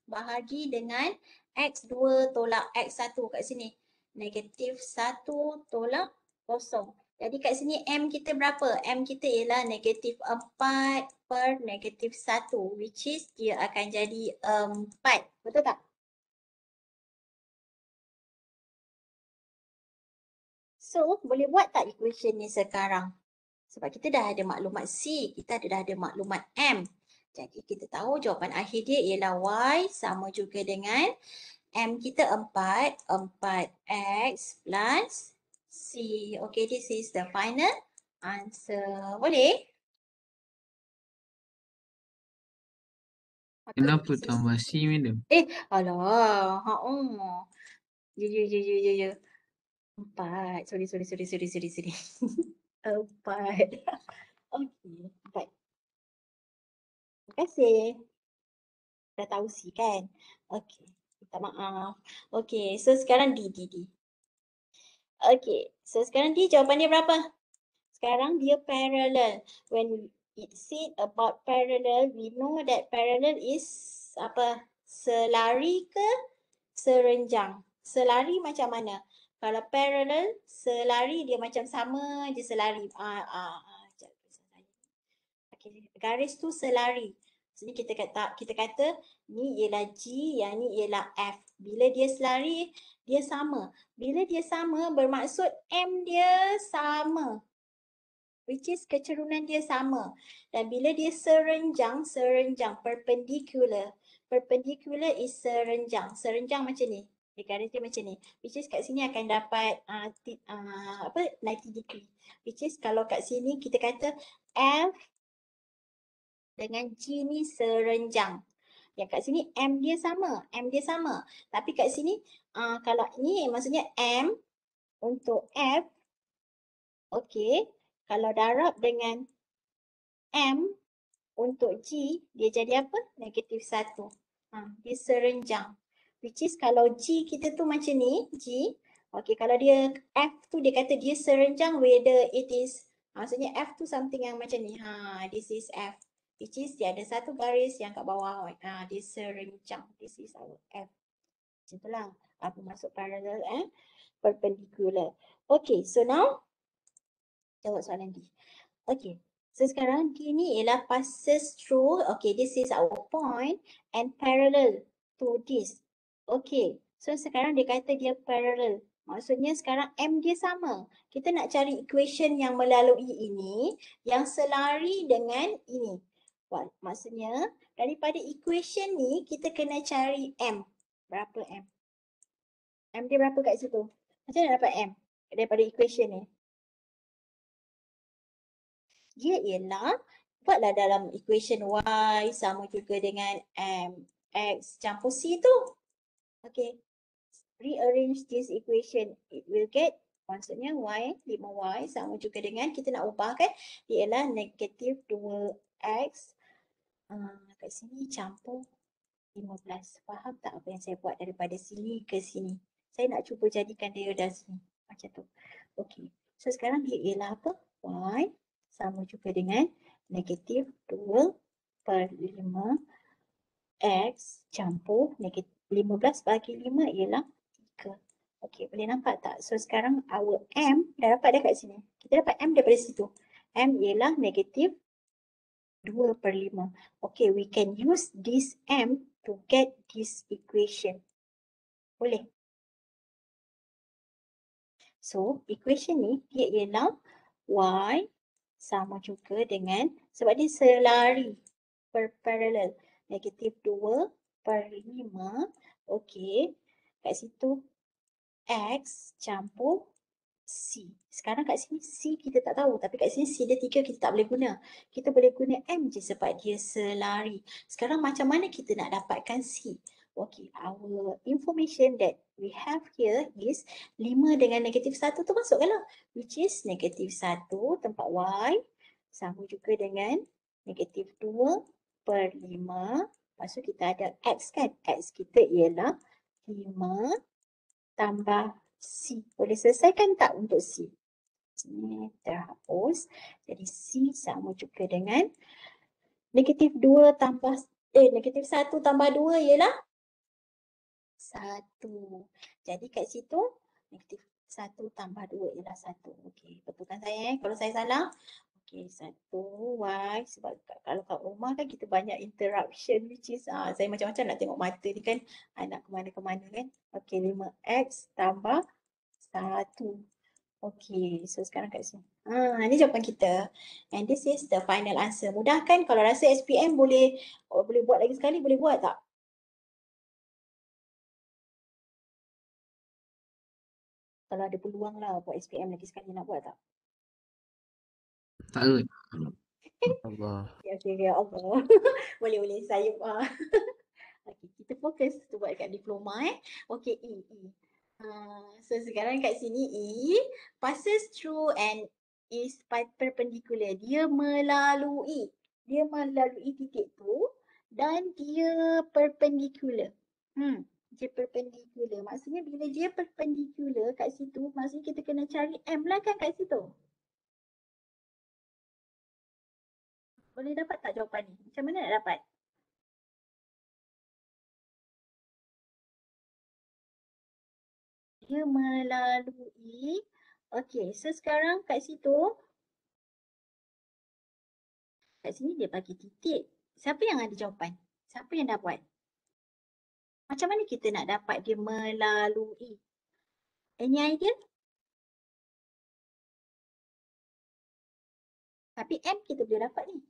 Bahagi dengan X2 tolak X1 kat sini. Negatif 1 tolak 0. Jadi kat sini M kita berapa? M kita ialah negatif 4 per negatif 1. Which is dia akan jadi 4. Betul tak? So, boleh buat tak equation ni sekarang? Sebab kita dah ada maklumat C, kita dah ada maklumat M. Jadi kita tahu jawapan akhir dia ialah Y sama juga dengan M kita 4, 4X plus C. Okay, this is the final answer. Boleh? Kenapa tambah C, madam? Alah. Ya. 4. Sorry. 4. Okay, 4. Terima kasih. Dah tahu C kan? Okay, minta maaf. Okay, so sekarang D. Okay, so sekarang D jawapan dia berapa? Sekarang dia parallel. When it said about parallel, we know that parallel is apa? Selari ke serenjang? Selari macam mana? Kalau parallel, selari dia macam sama je selari. Okay, garis tu selari. Jadi kita kata ni ialah G, yang ni ialah F. Bila dia selari, dia sama. Bila dia sama bermaksud M dia sama. Which is kecerunan dia sama. Dan bila dia serenjang perpendicular. perpendicular is serenjang. Serenjang macam ni. Garis dia macam ni. Which is kat sini akan dapat 90 degree. Which is kalau kat sini kita kata F dengan G ni serenjang. Yang kat sini M dia sama. M dia sama. Tapi kat sini kalau ni maksudnya M untuk F. Okey. Kalau darab dengan M untuk G, dia jadi apa? -1. Dia serenjang. Which is kalau G kita tu macam ni, G. Okey, kalau dia F tu dia kata dia serenjang whether it is, maksudnya F tu something yang macam ni. This is F. Which is dia ada satu garis yang kat bawah. Dia serenjang. This is our F. Macam itulah. Apa masuk parallel and perpendicular. Okay, so now jawab soalan D. Okay, so sekarang D ni ialah passes through, okay, this is our point and parallel to this. Okay, so sekarang dia kata dia parallel. Maksudnya sekarang M dia sama. Kita nak cari equation yang melalui ini, yang selari dengan ini. Maksudnya daripada equation ni kita kena cari M. Berapa M? M dia berapa kat situ? Macam mana dapat M daripada equation ni? Dia ialah, buatlah dalam equation Y sama juga dengan MX campur C tu. Okay. Rearrange this equation. It will get, maksudnya Y, 5Y sama juga dengan, kita nak ubahkan, dia ialah negative 2X. Kat sini campur 15. Faham tak apa yang saya buat daripada sini ke sini? Saya nak cuba jadikan dia dah sini. Macam tu. Okay. So sekarang dia ialah apa? Y sama juga dengan negatif 2 per 5 X campur negatif 15 bagi 5 ialah 3. Okey, boleh nampak tak? So sekarang our M dah dapat dah kat sini. Kita dapat M daripada situ. M ialah negatif 2 per 5. Okay, we can use this M to get this equation. Boleh? So, equation ni dia ialah Y sama juga dengan, sebab dia selari per parallel, negatif 2 per 5. Okay, kat situ X campur C. Sekarang kat sini C kita tak tahu, tapi kat sini C dia 3 kita tak boleh guna. Kita boleh guna M je sebab dia selari. Sekarang macam mana kita nak dapatkan C? Okay, our information that we have here is 5 dengan negatif 1 tu masuk kan lah? Which is negatif 1 tempat Y sama juga dengan negatif 2 per 5. Lepas tu kita ada X kan? X kita ialah 5 tambah C. Boleh selesaikan tak untuk C? Ini terhapus. Jadi C sama juga dengan negatif 2 tambah, negatif 1 tambah 2 ialah 1. Jadi kat situ negatif 1 tambah 2 ialah 1. Okey, betulkan saya kalau saya salah. Okey, 1Y sebab kalau kat rumah kan kita banyak interruption which is saya macam-macam nak tengok mata ni kan, nak ke mana kan. Okey, 5X tambah 1. Okey, so sekarang kat sini. Ini jawapan kita. And this is the final answer. Mudah kan? Kalau rasa SPM boleh buat lagi sekali, boleh buat tak? Kalau ada peluang lah buat SPM lagi sekali, nak buat tak? Tak kot. Allah. Okay, ya Allah. Boleh, saya okay, kita fokus tu buat kat diploma Okay, E. So sekarang kat sini E, passes through and is perpendicular. Dia melalui titik tu dan dia perpendicular. Dia perpendicular. Maksudnya bila dia perpendicular kat situ, maksudnya kita kena cari M lah kan kat situ. Boleh dapat tak jawapan ni? Macam mana nak dapat? Dia melalui. Okay, so sekarang kat situ. Kat sini dia bagi titik. Siapa yang ada jawapan? Siapa yang dah buat? Macam mana kita nak dapat dia melalui? Any idea? Tapi M kita boleh dapat ni.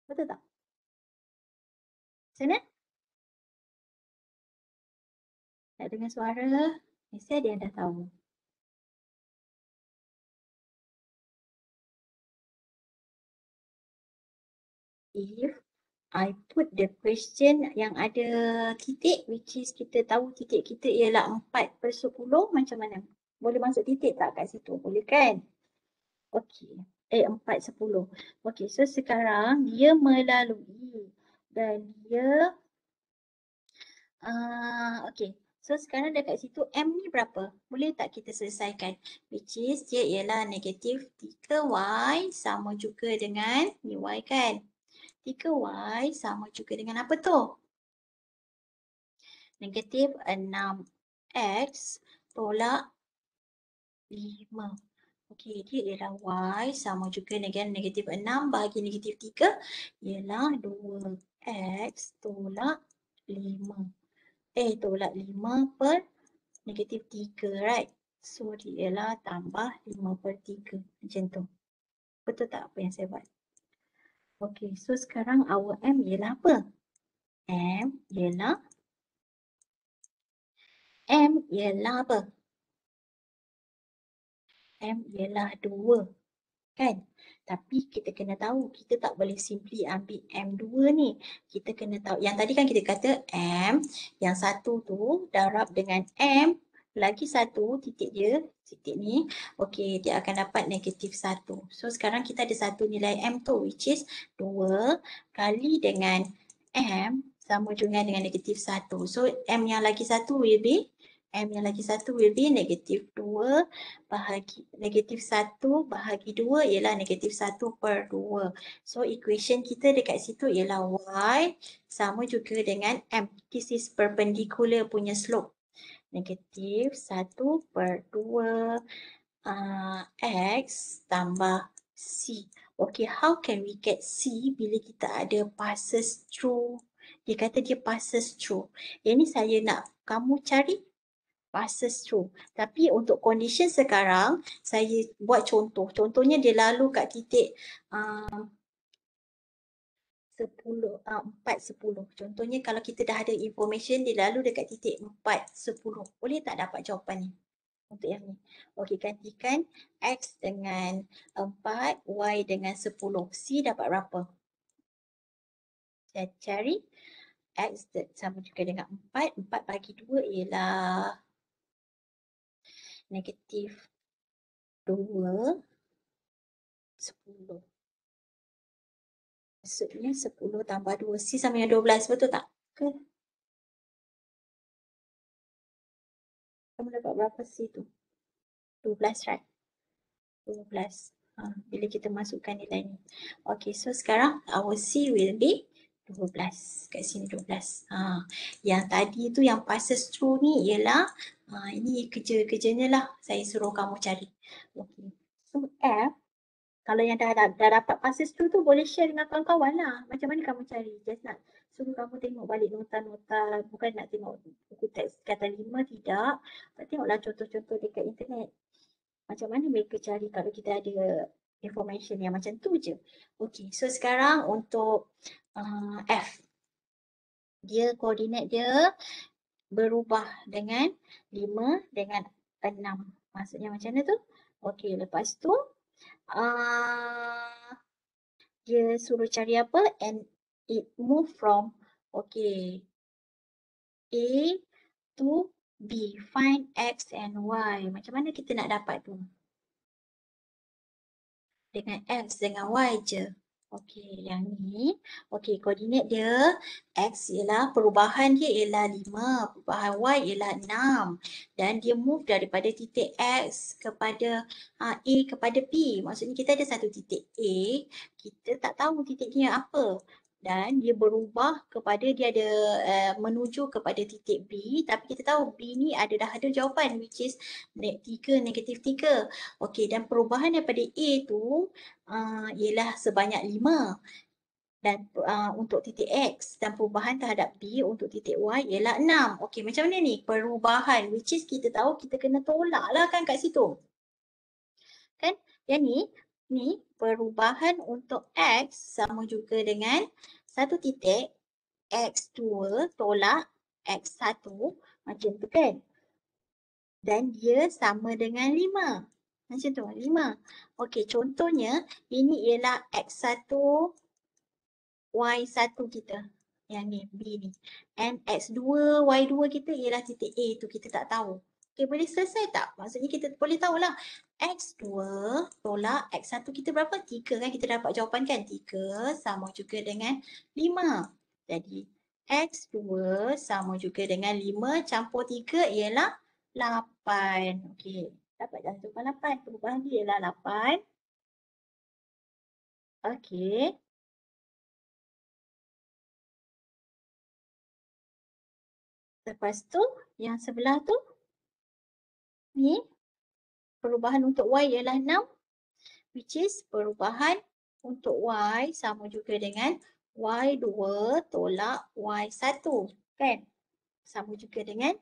Betul tak? Macam mana? Tak dengar suara? Mesti ada yang dah tahu. If I put the question yang ada titik, which is kita tahu titik kita ialah 4/10, macam mana? Boleh masuk titik tak kat situ? Boleh kan? Okey. 4/10. Okey, so sekarang dia melalui dan dia okey. So sekarang dekat situ M ni berapa? Boleh tak kita selesaikan? Which is dia ialah negatif 3Y sama juga dengan ni Y kan? 3Y sama juga dengan apa tu? Negatif 6X tolak 5. Okey, dia ialah Y sama juga dengan negatif 6 bahagi negatif 3 ialah 2X tolak 5. Tolak 5 per negatif 3, right? So, dia ialah tambah 5/3. Macam tu. Betul tak apa yang saya buat? Okey, so sekarang our M ialah apa? M ialah apa? M ialah 2, kan? Tapi kita kena tahu, kita tak boleh simply ambil M2 ni. Kita kena tahu, yang tadi kan kita kata M, yang satu tu darab dengan M, lagi satu titik dia, titik ni, okey, dia akan dapat negatif 1. So sekarang kita ada satu nilai M tu, which is 2 kali dengan M sama juga dengan negatif 1. So M yang lagi satu will be negatif 2 bahagi negatif 1 bahagi 2 ialah negatif 1/2. So equation kita dekat situ ialah Y sama juga dengan M. This is perpendicular punya slope. Negatif 1/2 X tambah C. Okay, how can we get C bila kita ada passes through? Dia kata dia passes through. Yang ni saya nak kamu cari passes through. Tapi untuk condition sekarang, saya buat contoh. Contohnya dia lalu kat titik 4/10. Contohnya kalau kita dah ada information, dia lalu dekat titik 4/10. Boleh tak dapat jawapan ni? Untuk yang ni. Okey, gantikan X dengan 4, Y dengan 10. C dapat berapa? Saya cari X sama juga dengan 4. 4 bagi 2 ialah negatif 2, 10. Maksudnya 10 tambah 2. C sama dengan 12. Betul tak? Ke? Kamu dapat berapa C tu? 12, right? 12. Bila kita masukkan nilai ni. Okay, so sekarang our C will be 12. Kat sini 12. Yang tadi tu yang passes through ni ialah ini kerja-kerjanya lah. Saya suruh kamu cari. Okay. So F, kalau yang dah dapat passes through tu boleh share dengan kawan-kawan lah. Macam mana kamu cari? Just nak suruh kamu tengok balik nota-nota. Bukan nak tengok buku teks kata 5, tidak. Tengoklah contoh-contoh dekat internet. Macam mana mereka cari kalau kita ada information yang macam tu je. Okay, so sekarang untuk F. Dia koordinat dia berubah dengan 5 dengan 6. Maksudnya macam mana tu? Okay, lepas tu dia suruh cari apa? And it move from okay A to B. Find X and Y. Macam mana kita nak dapat tu? Dengan X dengan Y je. Okey, yang ni. Okey, koordinat dia X ialah perubahan dia ialah 5, perubahan Y ialah 6 dan dia move daripada titik X kepada A kepada B. Maksudnya kita ada satu titik A, kita tak tahu titik dia apa. Dan dia berubah kepada dia ada menuju kepada titik B, tapi kita tahu B ni dah ada jawapan which is 3 negatif 3. Okey, dan perubahan daripada A tu ialah sebanyak 5 dan untuk titik X dan perubahan terhadap B untuk titik Y ialah 6. Okey, macam mana ni? Perubahan which is kita tahu kita kena tolak lah kan kat situ. Kan? Yang ni perubahan untuk X sama juga dengan satu titik X2 tolak X1 macam tu kan. Dan dia sama dengan 5. Macam tu, 5. Okey, contohnya ini ialah X1, Y1 kita. Yang ni, B ni. And X2, Y2 kita ialah titik A tu, kita tak tahu. Okey, boleh selesai tak? Maksudnya kita boleh tahulah. X2 tolak X1 kita berapa? 3 kan? Kita dapat jawapan kan? 3 sama juga dengan 5. Jadi, X2 sama juga dengan 5 campur 3 ialah 8. Okey, dapat jawapan 8. Perubahan dia ialah 8. Okey. Lepas tu, yang sebelah tu, ni, perubahan untuk Y ialah 6, which is perubahan untuk Y sama juga dengan Y2 tolak Y1, kan? Sama juga dengan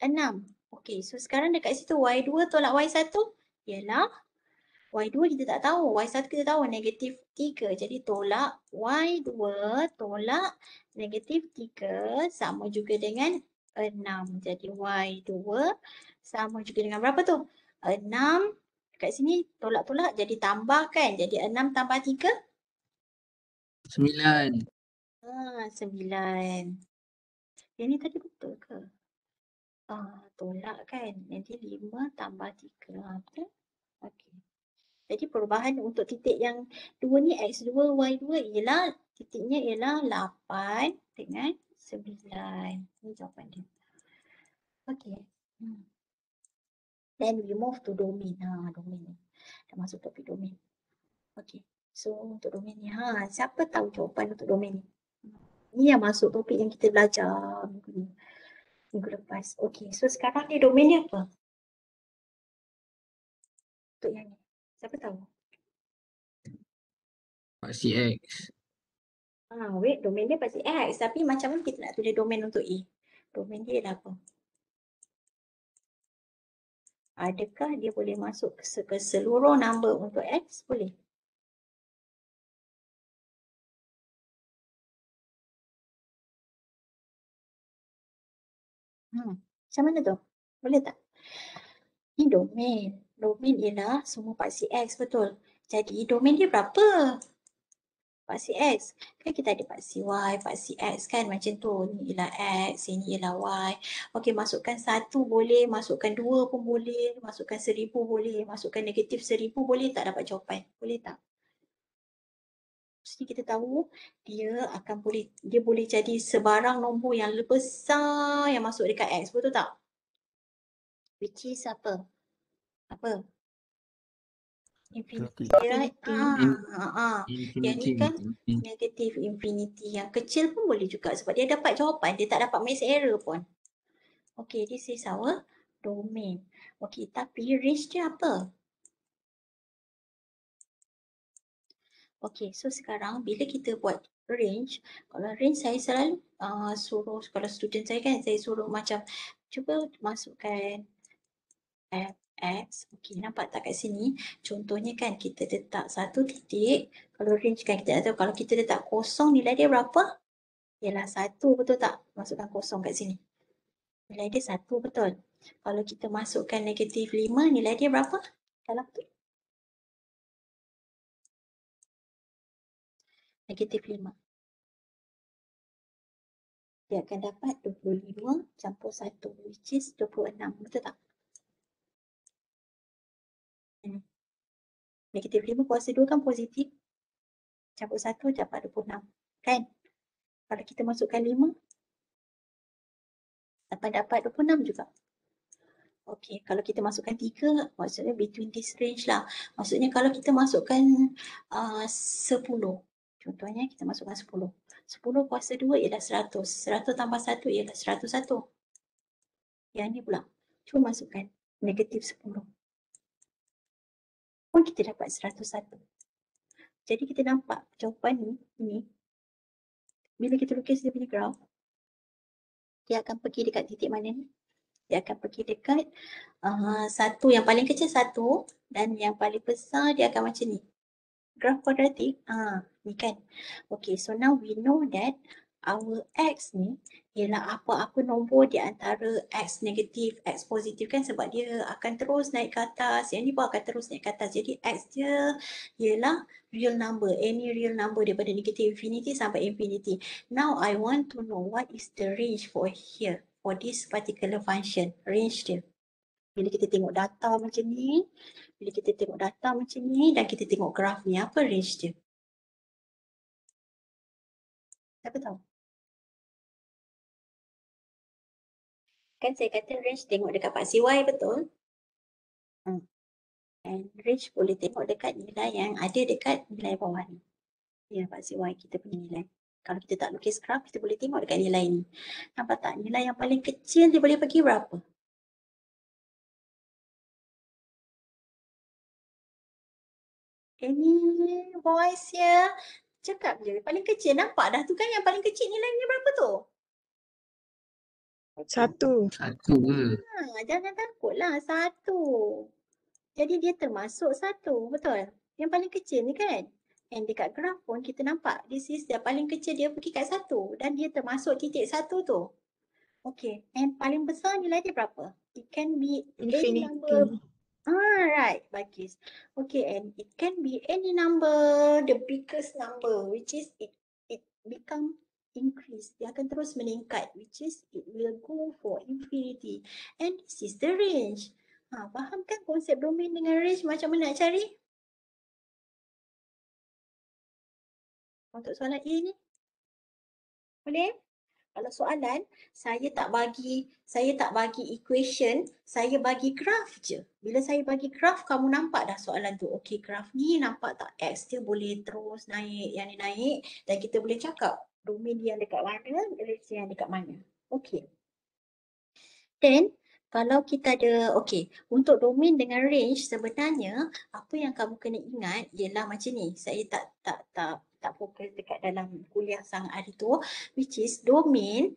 6. Okey, so sekarang dekat situ Y2 tolak Y1 ialah Y2 kita tak tahu, Y1 kita tahu negatif 3. Jadi tolak Y2 tolak negatif 3 sama juga dengan 6. Jadi Y2 sama juga dengan berapa tu? 6. Kat sini tolak-tolak jadi tambah kan? Jadi 6 tambah 3? 9. 9. Yang ni tadi betul ke? Tolak kan? Jadi 5 tambah 3. Betul? Okey. Jadi perubahan untuk titik yang 2 ni X2, Y2 ialah titiknya ialah 8 dengan 9. Ini jawapan dia. Okey. Then we move to domain. Domain ni. Dah masuk topik domain. Okey. So untuk domain ni, siapa tahu jawapan untuk domain ni? Ni yang masuk topik yang kita belajar minggu lepas. Okey. So sekarang ni domain ni apa? Untuk yang ni. Siapa tahu? Paksi X. Wait, domain dia pasti X. Tapi macam mana kita nak tulis domain untuk A? Domain dia adalah apa? Adakah dia boleh masuk ke seluruh number untuk X? Boleh. Macam mana tu? Boleh tak? Ini domain. Domain ialah semua paksi X, betul. Jadi domain dia berapa? Paksi X. Kan kita ada paksi Y, paksi X kan macam tu. Ini ialah X, ini ialah Y. Okey, masukkan 1 boleh, masukkan 2 pun boleh, masukkan 1000 boleh, masukkan negatif 1000 boleh tak dapat jawapan? Boleh tak? Mesti kita tahu dia boleh jadi sebarang nombor yang lebih besar yang masuk dekat X, betul tak? Which is apa? Apa? Infinity, right? Yang ni kan negatif infinity. Yang kecil pun boleh juga sebab dia dapat jawapan, dia tak dapat max error pun. Okay, this is our domain. Okay, tapi range dia apa? Okay, so sekarang bila kita buat range, kalau range saya selalu suruh, kalau student saya kan, saya suruh macam cuba masukkan X. Okay, nampak tak kat sini? Contohnya kan kita letak satu titik. Kalau range kan kita tahu kalau kita letak kosong nilai dia berapa? Ialah 1, betul tak? Masukkan kosong kat sini. Nilai dia 1, betul. Kalau kita masukkan negatif 5, nilai dia berapa? Dalam tu. Negatif 5. Dia akan dapat 25 campur 1, which is 26. Betul tak? Negatif 5 kuasa 2 kan positif. Campur 1 dapat 26. Kan? Kalau kita masukkan 5, dapat 26 juga. Okey, kalau kita masukkan 3, maksudnya between this range lah. Maksudnya kalau kita masukkan 10. Contohnya kita masukkan 10. 10 kuasa 2 ialah 100. 100 tambah 1 ialah 101. Yang ni pula. Cuba masukkan negatif 10. Pun kita dapat 101. Jadi kita nampak jawapan ni, bila kita lukis dia punya graph, dia akan pergi dekat titik mana ni? Dia akan pergi dekat satu, yang paling kecil 1 dan yang paling besar dia akan macam ni. graf kuadratik. Ni kan. Okay, so now we know that our x ni ialah apa-apa nombor di antara x negatif, x positif kan, sebab dia akan terus naik ke atas. Yang ni pun akan terus naik ke atas. Jadi x dia ialah real number, any real number daripada negatif infinity sampai infinity. Now I want to know what is the range for here, for this particular function, range dia. Bila kita tengok data macam ni, dan kita tengok graf ni, apa range dia? Siapa tahu? Kan saya kata range tengok dekat Pak CY, betul? And range boleh tengok dekat nilai yang ada dekat nilai bawah ni. Ya, Pak CY, kita punya nilai. Kalau kita tak lukis graf, kita boleh tengok dekat nilai ni. Nampak tak? Nilai yang paling kecil dia boleh bagi berapa? Any voice here? Cakap je. Paling kecil, nampak dah tu kan, yang paling kecil nilainya berapa tu? 1. Satu ke? Jangan takutlah, 1. Jadi dia termasuk 1, betul? Yang paling kecil ni kan? And dekat graf pun kita nampak, this is the paling kecil, dia pergi kat 1 dan dia termasuk titik 1 tu. Okay, and paling besar nilai dia berapa? It can be any number. Infinity. Right, bagus. Okay, and it can be any number, the biggest number, which is it become increase. Dia akan terus meningkat, which is it will go for infinity. And this is the range. Faham kan konsep domain dengan range macam mana nak cari? Untuk soalan A ni? Boleh? Kalau soalan, saya tak bagi equation, saya bagi graf je. Bila saya bagi graf, kamu nampak dah soalan tu. Okey, graf ni nampak tak x dia boleh terus naik, yang ni naik, dan kita boleh cakap domain dia yang dekat mana, range dia yang dekat mana. Okey. Then, kalau kita ada, okey, untuk domain dengan range sebenarnya apa yang kamu kena ingat ialah macam ni. Saya tak fokus dekat dalam kuliah sangat hari tu, which is domain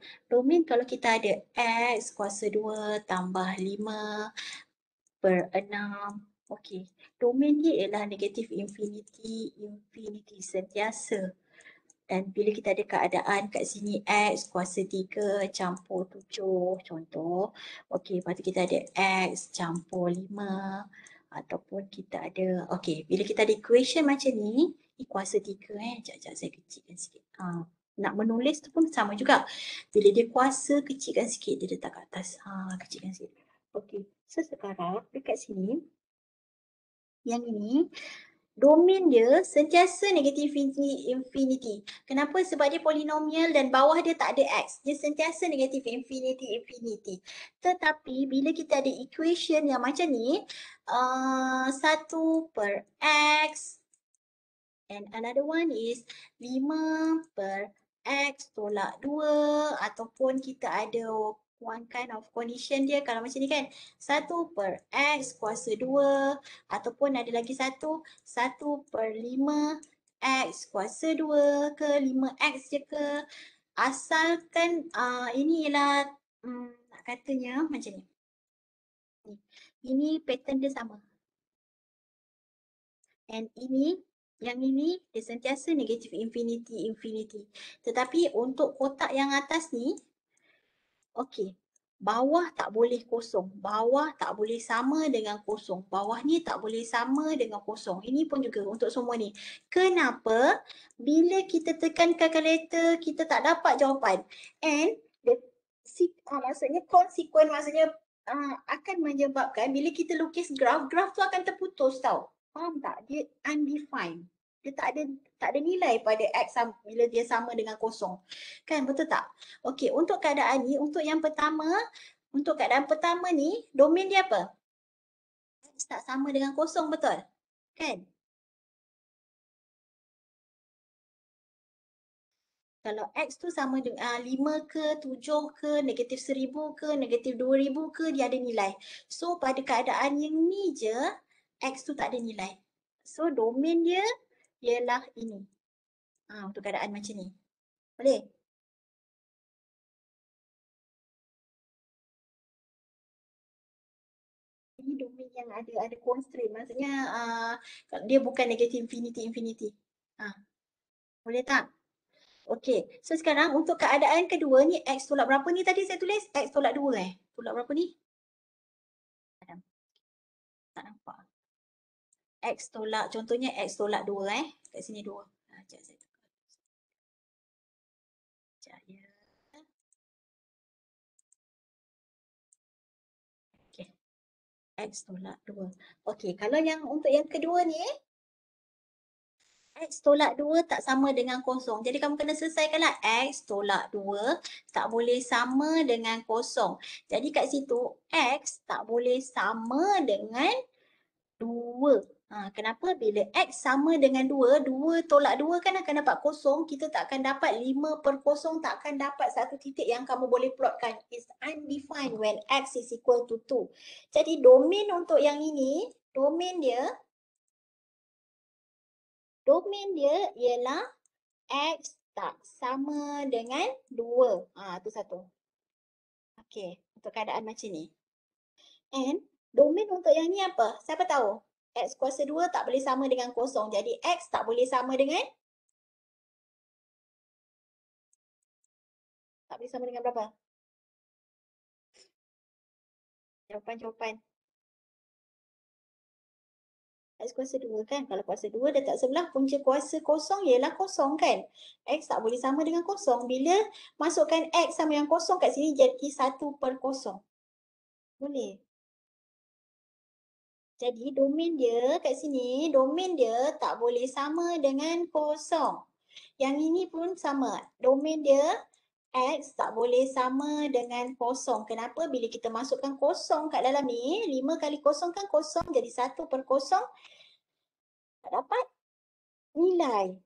kalau kita ada x kuasa 2 tambah 5 per 6. Okey, domain dia ialah negatif infinity sentiasa. Dan bila kita ada keadaan kat sini x kuasa 3 campur 7 contoh. Okey, lepas tu kita ada x campur 5 ataupun kita ada, okey, bila kita ada equation macam ni, kuasa 3 sekejap saya kecilkan sikit. Nak menulis tu pun sama juga. Bila dia kuasa, kecilkan sikit, dia letak kat atas. Kecilkan sikit. Okey, so sekarang dekat sini, yang ini, domain dia sentiasa negatif infinity. Kenapa? Sebab dia polinomial dan bawah dia tak ada x. Dia sentiasa negatif infinity. Tetapi bila kita ada equation yang macam ni, 1 per x and another one is 5 per x tolak 2, ataupun kita ada one kind of condition dia kalau macam ni kan, 1 per x kuasa 2, ataupun ada lagi 1 per 5 x kuasa 2 ke 5x je ke, asalkan ini ialah nak katanya macam ni. Ini pattern dia sama. And yang ini dia sentiasa negatif infinity. Tetapi untuk kotak yang atas ni, okey, bawah tak boleh kosong. Bawah tak boleh sama dengan kosong. Bawah ni tak boleh sama dengan kosong. Ini pun juga untuk semua ni. Kenapa? Bila kita tekan calculator, kita tak dapat jawapan. And maksudnya consequent, maksudnya akan menyebabkan bila kita lukis graf tu akan terputus tau. Faham tak? Dia undefined. Dia tak ada nilai pada x bila dia sama dengan kosong. Kan, betul tak? Okey, untuk keadaan ni, untuk keadaan pertama ni, domain dia apa? X tak sama dengan kosong, betul? Kan? Kalau x tu sama dengan 5 ke, 7 ke, negatif 1000 ke, negatif 2000 ke, dia ada nilai. So, pada keadaan yang ni je, x tu tak ada nilai. So, domain dia ialah ini. Untuk keadaan macam ni. Boleh? Ini domain yang ada constraint. Maksudnya dia bukan negative infinity. Boleh tak? Okey. So sekarang untuk keadaan kedua ni X tolak berapa ni tadi saya tulis? X tolak 2 Tolak berapa ni? Tak nampak. X tolak, contohnya X tolak 2 kat sini 2. Sekejap saya tukar. Sekejap ya. Okey. X tolak 2. Okey, kalau yang untuk yang kedua ni X tolak 2 tak sama dengan kosong. Jadi kamu kena selesaikanlah X tolak 2 tak boleh sama dengan kosong. Jadi kat situ X tak boleh sama dengan 2. Kenapa? Bila X sama dengan 2, 2 tolak 2 kan akan dapat kosong. Kita tak akan dapat 5 per kosong, tak akan dapat satu titik yang kamu boleh plotkan. It's undefined when X is equal to 2. Jadi domain untuk yang ini, domain dia ialah X tak sama dengan 2. Tu satu. Okey, untuk keadaan macam ni. And domain untuk yang ni apa? Siapa tahu? X kuasa 2 tak boleh sama dengan kosong. Jadi X tak boleh sama dengan? Tak boleh sama dengan berapa? Jawapan. X kuasa 2 kan? Kalau kuasa 2 letak sebelah punca kuasa kosong ialah kosong kan? X tak boleh sama dengan kosong. Bila masukkan X sama yang kosong kat sini jadi 1 per kosong. Boleh. Jadi domain dia kat sini, domain dia tak boleh sama dengan kosong. Yang ini pun sama. Domain dia X tak boleh sama dengan kosong. Kenapa? Bila kita masukkan kosong kat dalam ni, 5 kali kosong kan kosong jadi 1 per kosong. Tak dapat nilai.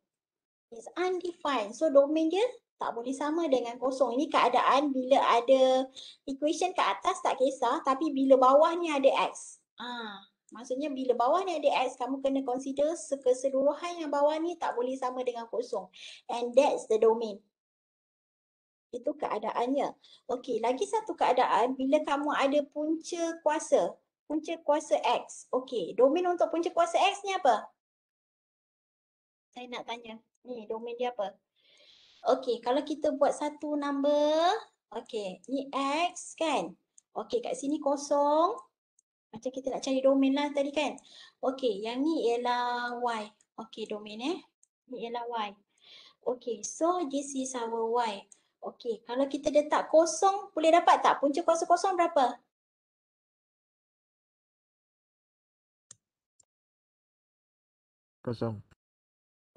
It's undefined. So domain dia tak boleh sama dengan kosong. Ini keadaan bila ada equation kat atas tak kisah, tapi bila bawah ni ada X. Maksudnya bila bawah ni ada X, kamu kena consider keseluruhan yang bawah ni tak boleh sama dengan kosong. And that's the domain. Itu keadaannya. Okey, lagi satu keadaan bila kamu ada punca kuasa X. Okey, domain untuk punca kuasa X ni apa? Saya nak tanya. Ni domain dia apa? Okey, kalau kita buat satu number. Okey, ni X kan? Okey, kat sini kosong. Macam kita nak cari domain lah tadi kan. Okey, yang ni ialah Y. Okey, domain Ni ialah Y. Okey, so this is our Y. Okey, kalau kita letak kosong, boleh dapat tak? Punca kuasa kosong berapa? Kosong.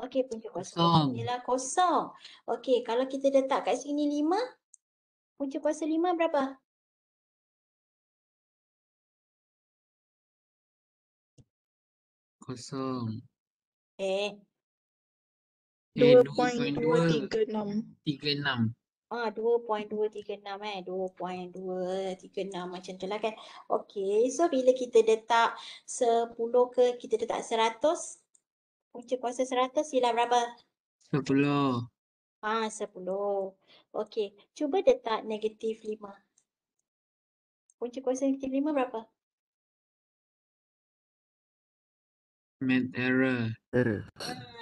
Okey, punca kuasa Kosong. kosong ialah kosong. Okey, kalau kita letak kat sini 5, punca kuasa 5 berapa? Kosong. 2.236. 36. 2.236 2.236 macam tu lah kan. Okey, so bila kita letak 10 ke kita letak 100, punca kuasa 100 ialah berapa? 10. 10. Okey, cuba letak negatif 5. Punca kuasa negatif 5 berapa? Math error.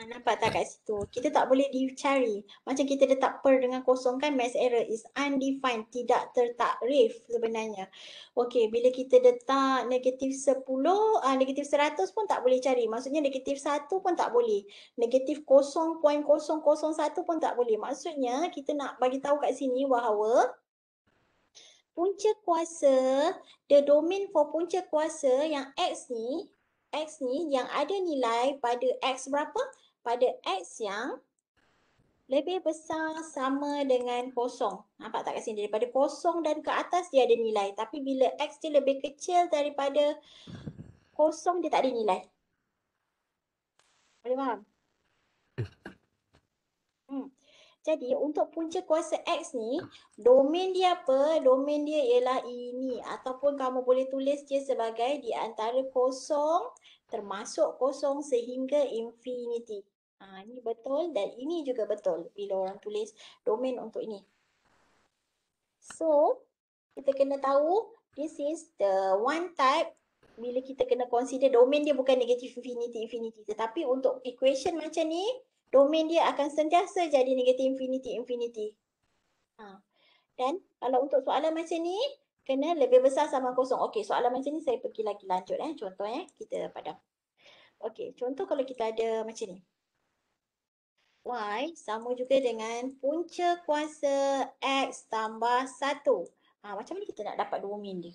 Nampak tak kat situ? Kita tak boleh dicari. Macam kita letak per dengan kosong kan, math error is undefined, tidak tertakrif sebenarnya. Okey, bila kita letak negatif 10, negatif 100 pun tak boleh cari. Maksudnya negatif 1 pun tak boleh. Negatif 0.001 pun tak boleh. Maksudnya kita nak bagi tahu kat sini bahawa punca kuasa, the domain for punca kuasa yang X ni yang ada nilai pada X berapa? Pada X yang lebih besar sama dengan kosong. Nampak tak kat sini? Daripada kosong dan ke atas dia ada nilai. Tapi bila X dia lebih kecil daripada kosong dia tak ada nilai. Boleh faham? Jadi untuk punca kuasa X ni, domain dia apa? Domain dia ialah ini. Ataupun kamu boleh tulis dia sebagai di antara kosong termasuk kosong sehingga infinity. Ini betul dan ini juga betul bila orang tulis domain untuk ini. So, kita kena tahu this is the one type bila kita kena consider domain dia bukan negative infinity. Tetapi untuk equation macam ni, domain dia akan sentiasa jadi negative infinity. Dan kalau untuk soalan macam ni, kena lebih besar sama kosong. Okey, soalan macam ni saya pergi lagi lanjut. Contoh kita padam. Okey, contoh kalau kita ada macam ni. Y sama juga dengan punca kuasa X tambah 1. Macam mana kita nak dapat domain dia?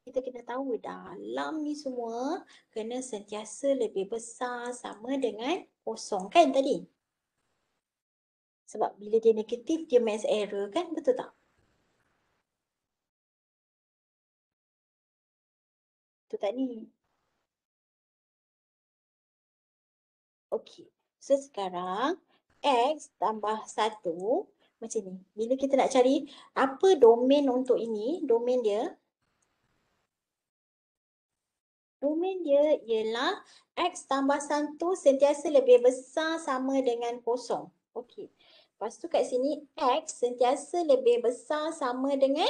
Kita kena tahu dalam ni semua kena sentiasa lebih besar sama dengan kosong kan tadi? Sebab bila dia negatif dia max error kan, betul tak? Betul tak ni? Okey, so sekarang X tambah 1 macam ni. Bila kita nak cari apa domain untuk ini, domain dia ialah X tambah 1 sentiasa lebih besar sama dengan kosong. Okey. Lepas tu kat sini X sentiasa lebih besar sama dengan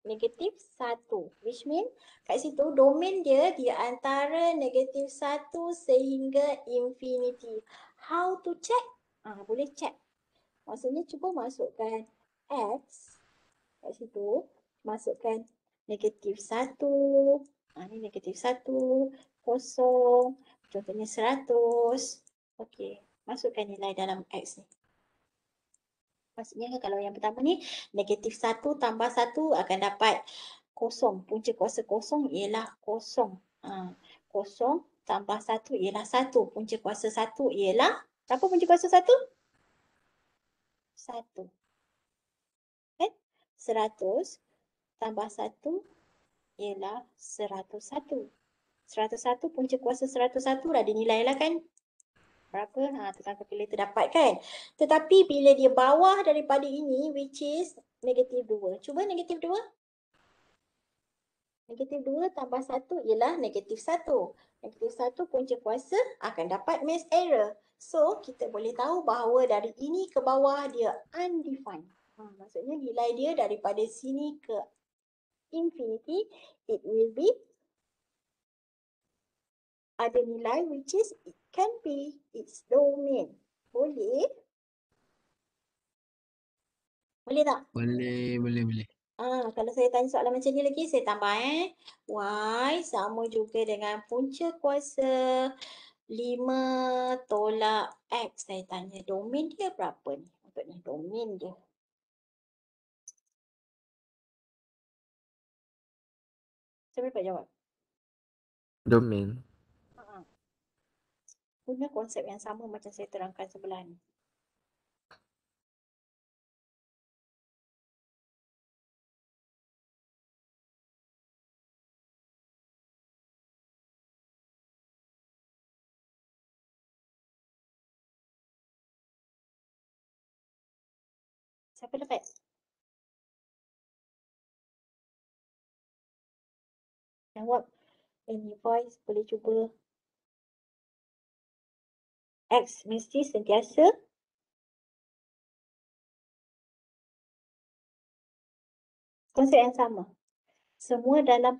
negatif 1. Which mean kat situ domain dia di antara negatif 1 sehingga infinity. How to check? Boleh check. Maksudnya cuba masukkan X kat situ. Masukkan negatif 1. Ni negatif 1, kosong, contohnya 100. Okey, masukkan nilai dalam X ni. Maksudnya kalau yang pertama ni, negatif 1 tambah 1 akan dapat kosong. Punca kuasa kosong ialah kosong. Kosong tambah 1 ialah 1. Punca kuasa 1 ialah, apa punca kuasa 1? 1. Kan? 100 tambah 1 ialah 101. 101 punca kuasa 101 dah ada nilai lah kan. Berapa? Tukang kalkulator dapat kan. Tetapi bila dia bawah daripada ini which is negatif 2. Cuba negatif 2. Negatif 2 tambah 1 ialah negatif 1. Negatif 1 punca kuasa akan dapat max error. So kita boleh tahu bahawa dari ini ke bawah dia undefined. Maksudnya nilai dia daripada sini ke infinity it will be ada nilai which is it can be its domain. Boleh? Boleh tak? Boleh. Kalau saya tanya soalan macam ni lagi, saya tambah Y sama juga dengan punca kuasa 5 tolak X. Saya tanya domain dia berapa ni? Untuk ni, domain dia. Siapa dapat jawab? Domain. Guna konsep yang sama macam saya terangkan sebelah ni. Siapa dapat? Jawab. Any voice boleh cuba. X mesti sentiasa konsep yang sama. Semua dalam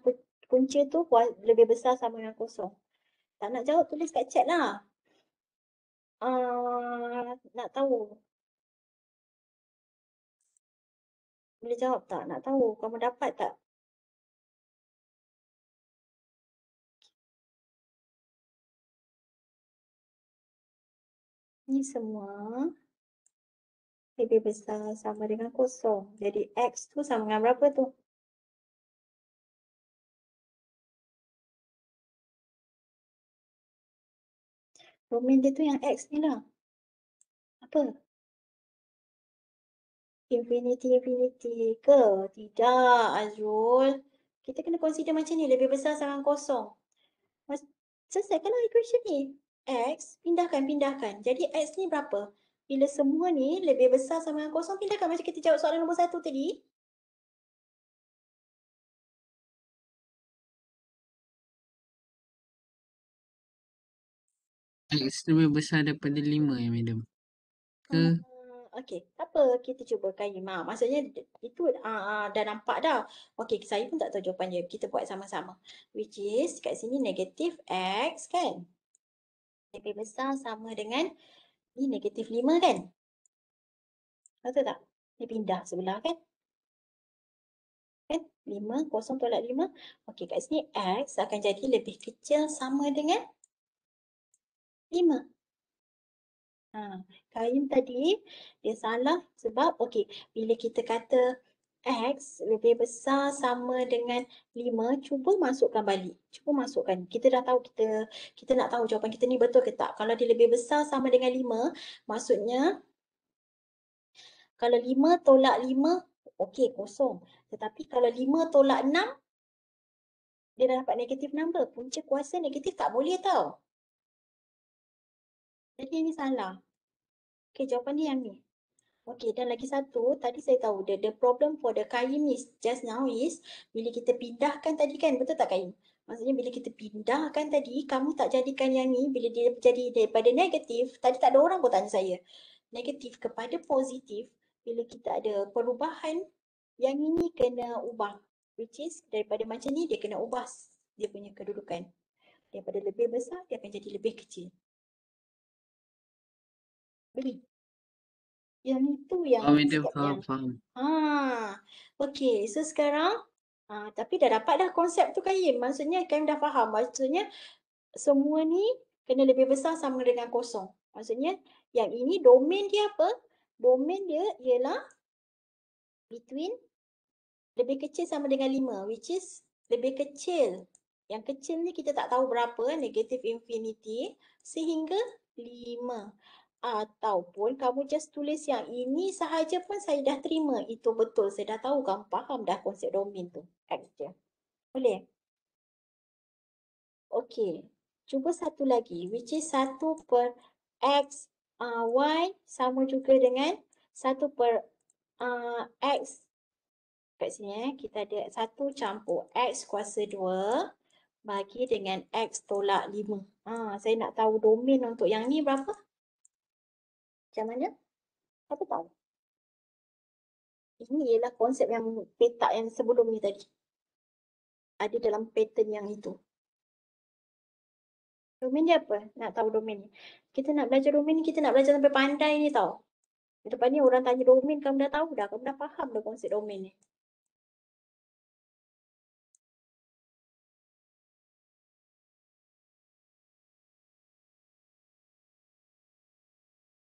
punca tu lebih besar sama dengan kosong. Tak nak jawab tulis kat chat lah. Nak tahu. Boleh jawab tak? Nak tahu kamu dapat tak? Ni semua lebih besar sama dengan kosong. Jadi X tu sama dengan berapa tu? Domain dia tu yang X ni lah. Apa? Infinity ke? Tidak, Azrul. Kita kena consider macam ni. Lebih besar sama dengan kosong. Selesaikanlah equation ni. X, pindahkan. Jadi X ni berapa? Bila semua ni lebih besar sama dengan kosong, pindahkan macam kita jawab soalan nombor 1 tadi. X lebih besar daripada 5 ya, madam? Ke? Okey, tak apa, kita cuba kayu. Maksudnya itu dah nampak dah. Okey, saya pun tak tahu jawapan dia. Kita buat sama-sama. Which is kat sini negatif X kan? Lebih besar sama dengan ni negatif 5 kan? Betul tak? Dia pindah sebelah kan? Kan? 5, kosong tolak 5. Okey, kat sini X akan jadi lebih kecil sama dengan 5. Kain tadi dia salah sebab okey, bila kita kata X lebih besar sama dengan 5, cuba masukkan balik. Cuba masukkan. Kita dah tahu kita nak tahu jawapan kita ni betul ke tak. Kalau dia lebih besar sama dengan 5, maksudnya kalau 5 tolak 5, okey kosong. Tetapi kalau 5 tolak 6, dia dah dapat negatif number. Punca kuasa negatif tak boleh tau. Jadi ini salah. Okey, jawapan dia yang ni. Okey, dan lagi satu, tadi saya tahu the problem for the kain is just now is bila kita pindahkan tadi kan, betul tak kain? Maksudnya bila kita pindahkan tadi, kamu tak jadikan yang ni, bila dia jadi daripada negatif, tadi tak ada orang pun tanya saya, negatif kepada positif, bila kita ada perubahan, yang ini kena ubah. Which is daripada macam ni, dia kena ubah dia punya kedudukan. Daripada lebih besar, dia akan jadi lebih kecil. Beli. Yang itu yang sikap yang Faham. okey. So sekarang tapi dah dapat dah konsep tu Kaim. Maksudnya Kaim dah faham. Maksudnya semua ni kena lebih besar sama dengan kosong. Maksudnya yang ini domain dia apa? Domain dia ialah between lebih kecil sama dengan 5, which is lebih kecil. Yang kecil ni kita tak tahu berapa, negative infinity sehingga 5. Ataupun kamu just tulis yang ini sahaja pun saya dah terima. Itu betul. Saya dah tahu kamu faham dah konsep domain tu. X je. Boleh? Okey. Cuba satu lagi. Which is 1 per X Y sama juga dengan 1 per X. Kat sini kita ada 1 campur X kuasa 2 bagi dengan X tolak 5. Saya nak tahu domain untuk yang ni berapa? Macam mana? Apa tahu? Ini ialah konsep yang petak yang sebelum ni tadi. Ada dalam pattern yang itu. Domain dia apa? Nak tahu domain ni. Kita nak belajar domain ni, kita nak belajar sampai pandai ni tau. Lepas ni orang tanya domain, kamu dah tahu dah. Kamu dah faham dah konsep domain ni.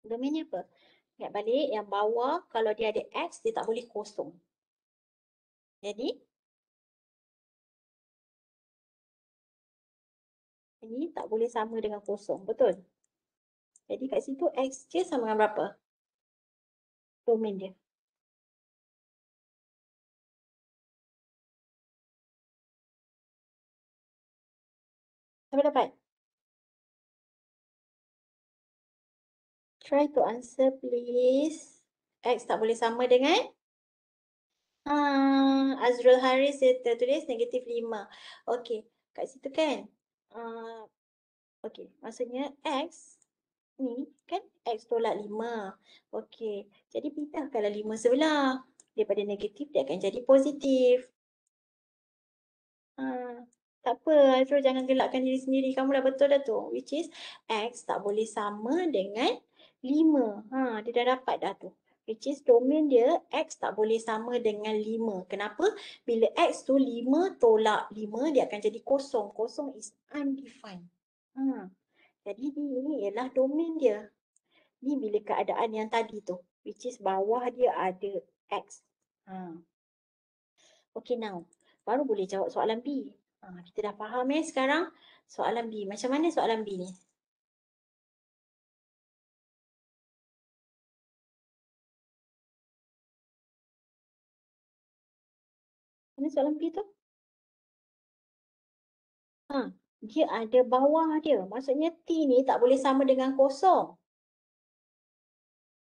Domain ni apa? Ingat balik yang bawah kalau dia ada X, dia tak boleh kosong. Jadi, ini tak boleh sama dengan kosong. Betul? Jadi kat situ X je sama dengan berapa? Domain dia. Siapa dapat? Try to answer please. X tak boleh sama dengan? Azrul Haris dia tulis negatif 5. Okey, kat situ kan? Okey, maksudnya X ni kan X tolak 5. Okey, jadi pindahkanlah 5 sebelah. Daripada negatif dia akan jadi positif. Tak apa, Azrul jangan gelakkan diri sendiri. Kamu dah betul dah tu. Which is X tak boleh sama dengan 5. Dia dah dapat dah tu. Which is domain dia X tak boleh sama dengan 5. Kenapa? Bila X tu 5 tolak 5 dia akan jadi kosong. Kosong is undefined. Jadi ini ialah domain dia. Ni bila keadaan yang tadi tu. Which is bawah dia ada X. Okay now. Baru boleh jawab soalan B. Kita dah faham sekarang soalan B. Macam mana soalan B ni? Mana soalan B tu? Dia ada bawah dia. Maksudnya T ni tak boleh sama dengan kosong.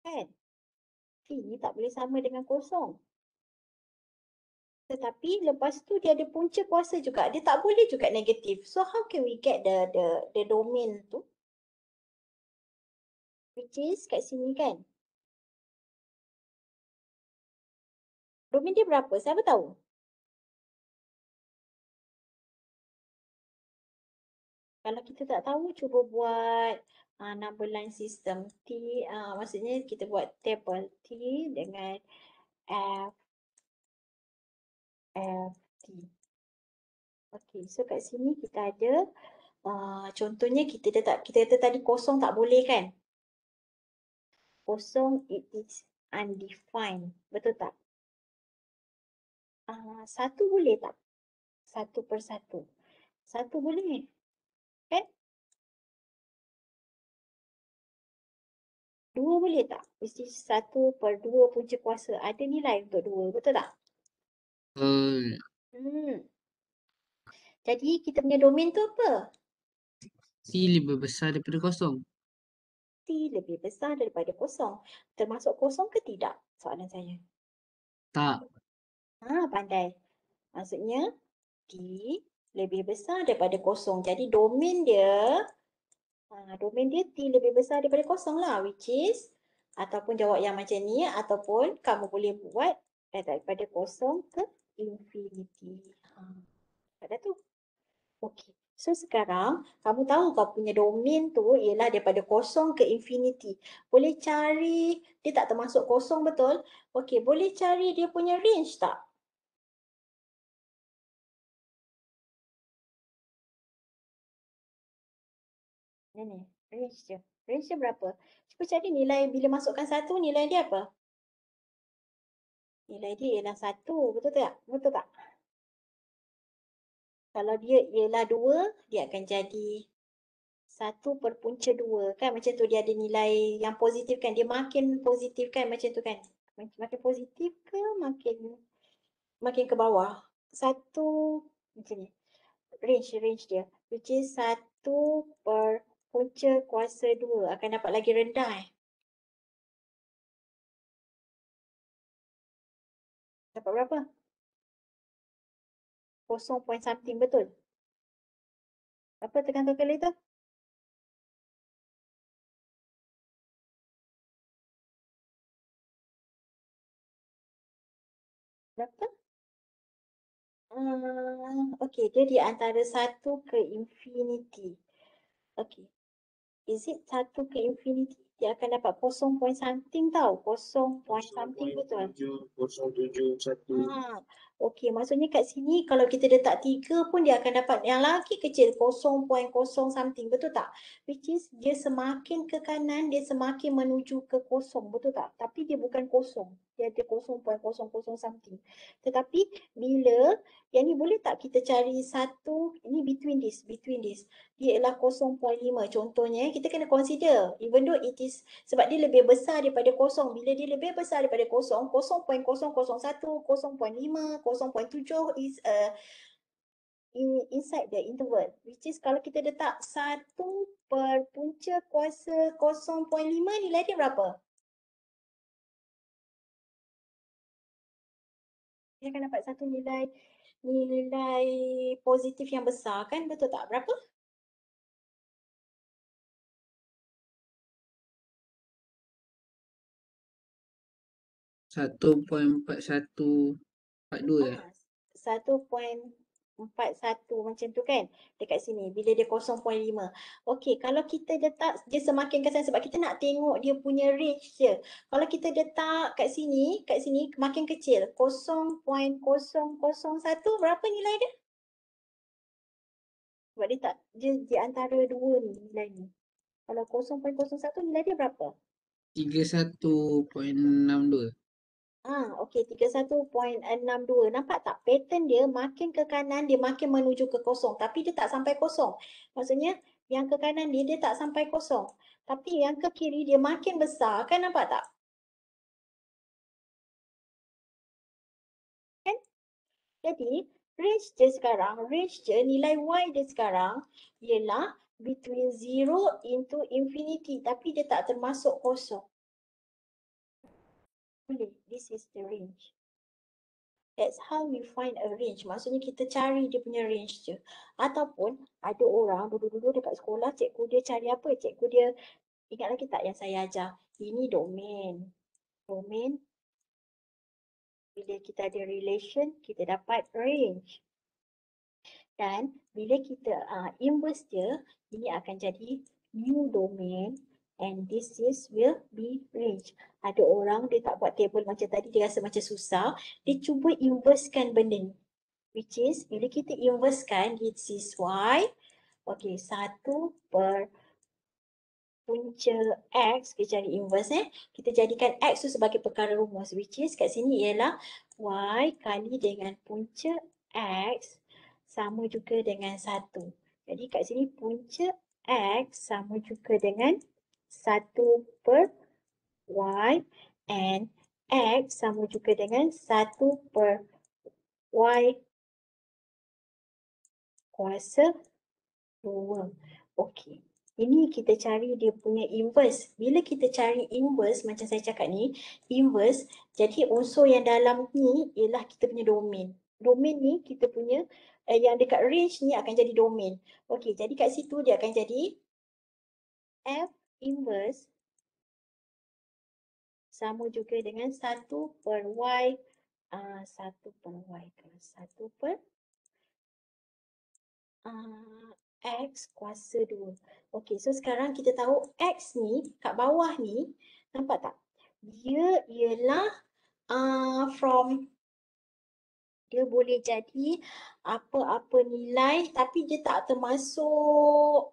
Kan? T ni tak boleh sama dengan kosong. Tetapi lepas tu dia ada punca kuasa juga. Dia tak boleh juga negatif. So how can we get the domain tu? Which is kat sini kan? Domain dia berapa? Siapa tahu? Kalau kita tak tahu, cuba buat number line system. Maksudnya kita buat table T dengan F, T. Okey, so kat sini kita ada contohnya kita kata tadi kosong tak boleh kan? Kosong it is undefined. Betul tak? Satu boleh tak? Satu per satu. Satu boleh. Kan? Dua boleh tak? Mesti 1/2 punca kuasa. Ada nilai untuk 2. Betul tak? Jadi kita punya domain tu apa? T lebih besar daripada kosong. T lebih besar daripada kosong. Termasuk kosong ke tidak? Soalan saya. Tak. Pandai. Maksudnya T lebih besar daripada kosong. Jadi domain dia T lebih besar daripada kosong lah. Which is ataupun jawab yang macam ni ataupun kamu boleh buat daripada kosong ke infinity. Pada tu. Okey. So sekarang kamu tahu kau punya domain tu ialah daripada kosong ke infinity. Boleh cari, dia tak termasuk kosong betul? Okey, boleh cari dia punya range tak? Ni, range dia. Range dia berapa? Cuba cari nilai bila masukkan 1, nilai dia apa? Nilai dia ialah 1, betul tak? Betul tak? Kalau dia ialah 2, dia akan jadi 1/2 kan, macam tu dia ada nilai yang positif kan, dia makin positif kan macam tu kan. Makin positif ke makin ke bawah? 1 macam ni. Range dia which is 1/punca kuasa 2 akan dapat lagi rendah Dapat berapa? 0 point something betul? Apa tekan calculator? Berapa? Okey, dia di antara 1 ke infinity. Okey. Is it 1 ke infinity? Dia akan dapat 0 point something tau. 0 point something betul? 0.701. Okey, maksudnya kat sini kalau kita letak 3 pun dia akan dapat yang lagi kecil 0.0 something, betul tak? Which is dia semakin ke kanan, dia semakin menuju ke kosong, betul tak? Tapi dia bukan kosong. Dia ada 0.00 something. Tetapi bila yang ni boleh tak kita cari satu, ini between this. Dia ialah 0.5 contohnya, kita kena consider even though it is, sebab dia lebih besar daripada kosong. Bila dia lebih besar daripada kosong, 0.001, 0.5, 0.7 is inside the interval, which is kalau kita letak 1/punca kuasa 0.5, nilai dia berapa? Dia akan dapat satu nilai positif yang besar kan, betul tak? Berapa? 1.4142 1.41 macam tu kan dekat sini bila dia 0.5. Okey, kalau kita letak dia semakin ke sana sebab kita nak tengok dia punya range dia. Kalau kita letak kat sini makin kecil 0.001, berapa nilai dia? Sebab dia di antara dua ni nilai ni. Kalau 0.01 nilai dia berapa? 31.62. Okey, 31.62. Nampak tak? Pattern dia makin ke kanan, dia makin menuju ke kosong. Tapi dia tak sampai kosong. Maksudnya, yang ke kanan dia tak sampai kosong. Tapi yang ke kiri dia makin besar. Kan nampak tak? Kan? Jadi, range dia nilai Y dia sekarang ialah between 0 into infinity. Tapi dia tak termasuk kosong. Boleh. This is the range. That's how we find a range. Maksudnya kita cari dia punya range je. Ataupun ada orang dulu-dulu dekat sekolah, cikgu dia cari apa? Cikgu dia, ingat lagi tak yang saya ajar? Ini domain. Domain Bila kita ada relation, kita dapat range. Dan bila kita inverse dia, ini akan jadi new domain and this is will be range. Ada orang dia tak buat table macam tadi, dia rasa macam susah, dia cuba inversekan benda ni. Which is, bila kita inversekan, this is y. Okay, 1 per punca X, kita cari inverse kita jadikan X tu sebagai perkara rumus, which is kat sini ialah Y kali dengan punca X sama juga dengan 1. Jadi kat sini punca X sama juga dengan 1 per Y and X sama juga dengan 1 per Y kuasa 2. Okey. Ini kita cari dia punya inverse. Bila kita cari inverse, macam saya cakap ni, inverse, jadi unsur yang dalam ni ialah kita punya domain. Domain ni kita punya, yang dekat range ni akan jadi domain. Okey, jadi kat situ dia akan jadi F inverse sama juga dengan 1 per Y, 1 per Y ke 1 per X kuasa 2. Okey, so sekarang kita tahu X ni kat bawah ni, nampak tak? Dia ialah dia boleh jadi apa-apa nilai tapi dia tak termasuk,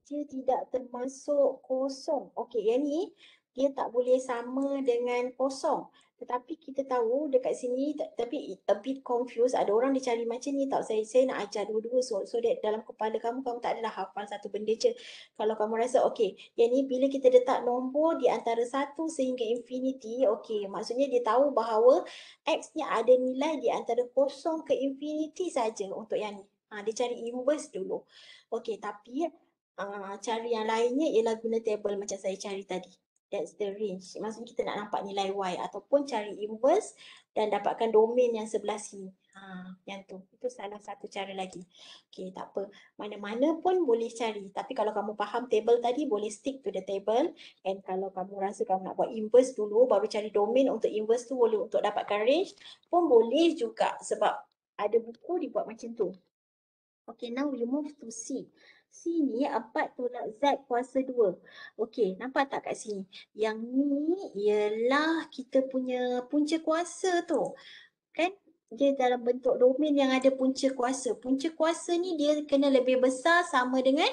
dia tidak termasuk kosong. Okey, yang ni dia tak boleh sama dengan kosong. Tetapi kita tahu dekat sini, tapi a bit confused. Ada orang dia cari macam ni tau. Saya nak ajar dua-dua so that dalam kepala kamu tak adalah hafal satu benda je. Kalau kamu rasa okey, yang ni bila kita letak nombor di antara 1 sehingga infinity, okey, maksudnya dia tahu bahawa X ni ada nilai di antara kosong ke infinity saja untuk yang ni. Dia cari inverse dulu. Okey, tapi cara yang lainnya ialah guna table macam saya cari tadi. That's the range. Maksudnya kita nak nampak nilai Y ataupun cari inverse dan dapatkan domain yang sebelah sini. Yang tu. Itu salah satu cara lagi. Okay, tak apa. Mana-mana pun boleh cari. Tapi kalau kamu faham table tadi, boleh stick to the table. And kalau kamu rasa kamu nak buat inverse dulu, baru cari domain untuk inverse tu, boleh untuk dapatkan range pun boleh juga. Sebab ada buku dibuat macam tu. Okay, now we move to C. C ni 4 tolak Z kuasa 2. Okey, nampak tak kat sini? Yang ni ialah kita punya punca kuasa tu. Kan? Dia dalam bentuk domain yang ada punca kuasa. Punca kuasa ni dia kena lebih besar sama dengan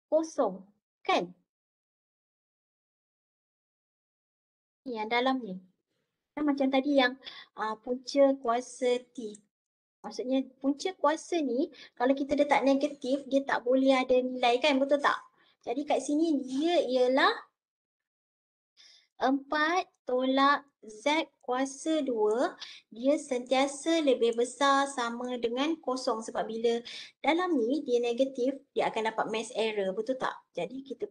kosong. Kan? Ni yang dalam ni. Kan macam tadi yang punca kuasa T. Maksudnya punca kuasa ni kalau kita letak negatif dia tak boleh ada nilai kan, betul tak? Jadi kat sini dia ialah 4 tolak Z kuasa 2, dia sentiasa lebih besar sama dengan kosong sebab bila dalam ni dia negatif dia akan dapat mass error, betul tak? Jadi kita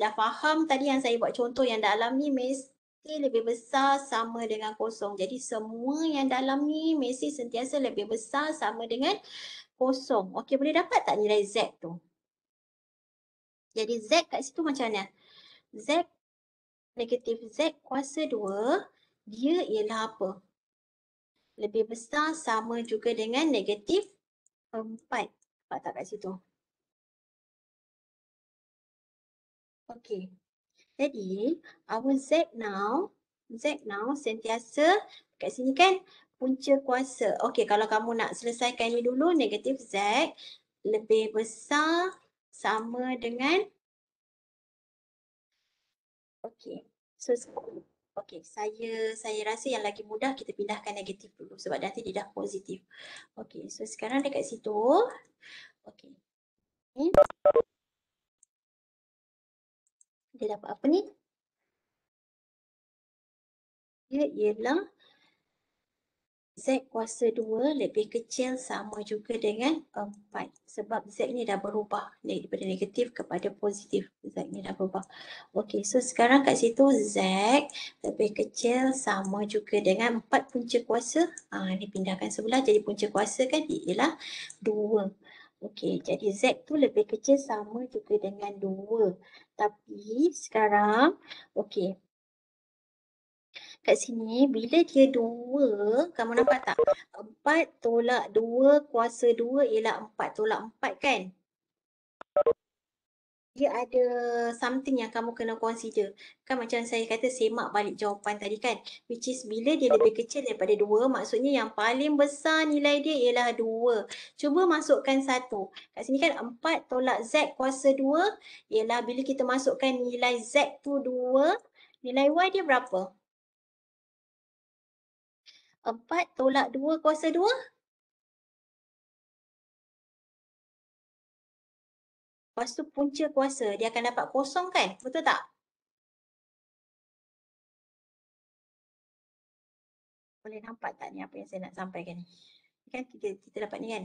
dah faham tadi yang saya buat contoh yang dalam ni mesti lebih besar sama dengan kosong. Jadi semua yang dalam ni mesti sentiasa lebih besar sama dengan kosong. Okey, boleh dapat tak nilai Z tu? Jadi Z kat situ macam mana? Z negatif Z kuasa 2, dia ialah apa? Lebih besar sama juga dengan negatif 4. Nampak tak kat situ? Okey. Jadi, our Z now sentiasa kat sini kan punca kuasa. Okey, kalau kamu nak selesaikan ni dulu, negatif Z lebih besar sama dengan okey. So, okey, saya rasa yang lagi mudah kita pindahkan negatif dulu sebab nanti dia dah positif. Okey, so sekarang dekat situ. Okey. Dia dapat apa ni? Dia ialah Z kuasa 2 lebih kecil sama juga dengan 4. Sebab Z ni dah berubah daripada negatif kepada positif. Z ni dah berubah. Okey, so sekarang kat situ Z lebih kecil sama juga dengan 4 punca kuasa. Ni pindahkan sebelah jadi punca kuasa kan ialah 2. Okey, jadi Z tu lebih kecil sama juga dengan 2. Tapi sekarang, okey, kat sini bila dia 2, kamu nampak tak? 4 tolak 2 kuasa 2 ialah 4 tolak 4 kan? Dia ada something yang kamu kena consider. Kan macam saya kata semak balik jawapan tadi kan. Which is bila dia lebih kecil daripada 2, maksudnya yang paling besar nilai dia ialah 2. Cuba masukkan 1. Kat sini kan 4 tolak Z kuasa 2 ialah bila kita masukkan nilai Z tu 2, nilai Y dia berapa? 4 tolak 2 kuasa 2? Lepas tu punca kuasa, dia akan dapat kosong kan? Betul tak? Boleh nampak tak ni apa yang saya nak sampaikan ni? Kan kita dapat ni kan?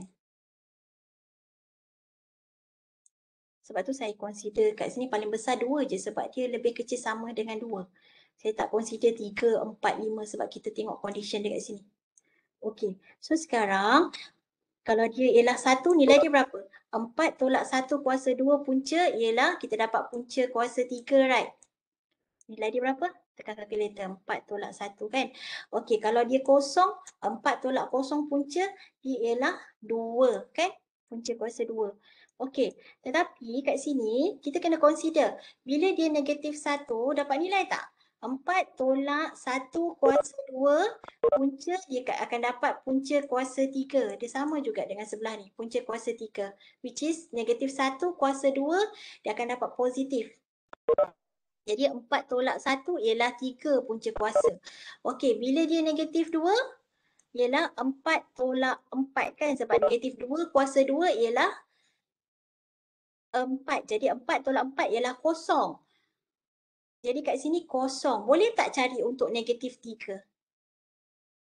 Sebab tu saya consider kat sini paling besar 2 je sebab dia lebih kecil sama dengan 2. Saya tak consider 3, 4, 5 sebab kita tengok condition dia kat sini. Okey, so sekarang kalau dia ialah 1, nilai dia berapa? 4 tolak 1 kuasa 2 punca ialah kita dapat punca kuasa 3, right? Nilai dia berapa? Tekan kalkulator, 4 tolak 1 kan? Okey, kalau dia kosong, 4 tolak kosong punca, dia ialah 2 kan? Punca kuasa 2. Okey, tetapi kat sini kita kena consider, bila dia negatif 1, dapat nilai tak? 4 tolak 1 kuasa 2, punca dia akan dapat punca kuasa 3. Dia sama juga dengan sebelah ni, punca kuasa 3. Which is negatif 1 kuasa 2, dia akan dapat positif. Jadi 4 tolak 1 ialah 3 punca kuasa. Okey, bila dia negatif 2, ialah 4 tolak 4 kan? Sebab negatif 2 kuasa 2 ialah 4. Jadi 4 tolak 4 ialah kosong. Jadi kat sini kosong. Boleh tak cari untuk negatif 3?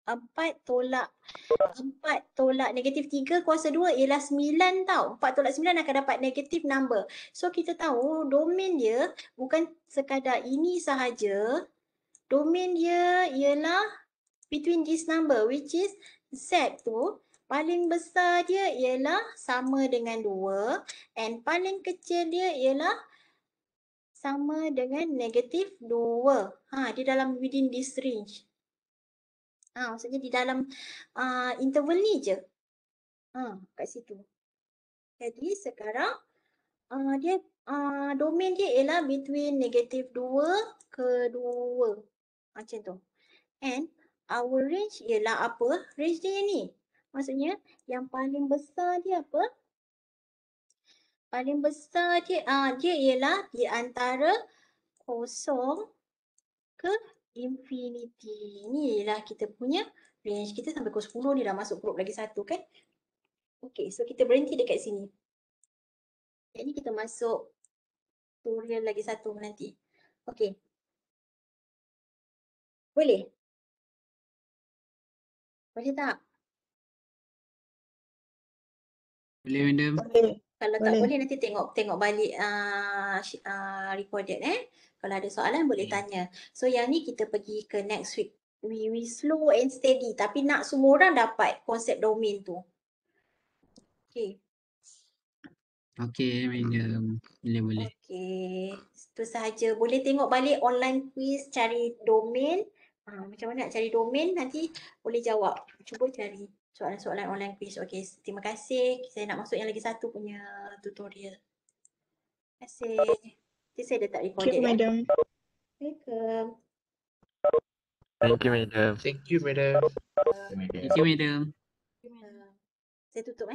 4 tolak negatif 3 kuasa 2 ialah 9 tau. 4 tolak 9 akan dapat negatif number. So kita tahu domain dia bukan sekadar ini sahaja. Domain dia ialah between this number which is Z tu paling besar dia ialah sama dengan 2 and paling kecil dia ialah sama dengan negatif 2. Dia dalam within this range. Maksudnya di dalam interval ni je. Kat situ. Jadi sekarang dia domain dia ialah between negatif 2 ke 2. Macam tu. And our range ialah apa? Range dia ni. Maksudnya yang paling besar dia apa? Paling besar dia ialah di antara 0 ke infinity. Ni ialah kita punya range. Kita sampai pukul 10 ni dah masuk group lagi satu kan? Okey, so kita berhenti dekat sini. Jadi kita masuk tutorial lagi satu nanti. Okey. Boleh? Boleh tak? Boleh, madam. Kalau tak boleh nanti tengok balik recorded Kalau ada soalan boleh tanya. So yang ni kita pergi ke next week. We slow and steady tapi nak semua orang dapat konsep domain tu. Okay. Okey, madam. Boleh. Okay. Itu sahaja. Boleh tengok balik online quiz cari domain. Macam mana nak cari domain nanti boleh jawab. Cuba cari soalan-soalan online quiz. Okay. Terima kasih. Saya nak masuk yang lagi satu punya tutorial. Terima kasih. Nanti saya dah tak recorded. Thank you, madam. Welcome. Thank you, madam. Thank you, madam. Madam. Thank you, madam. Saya tutup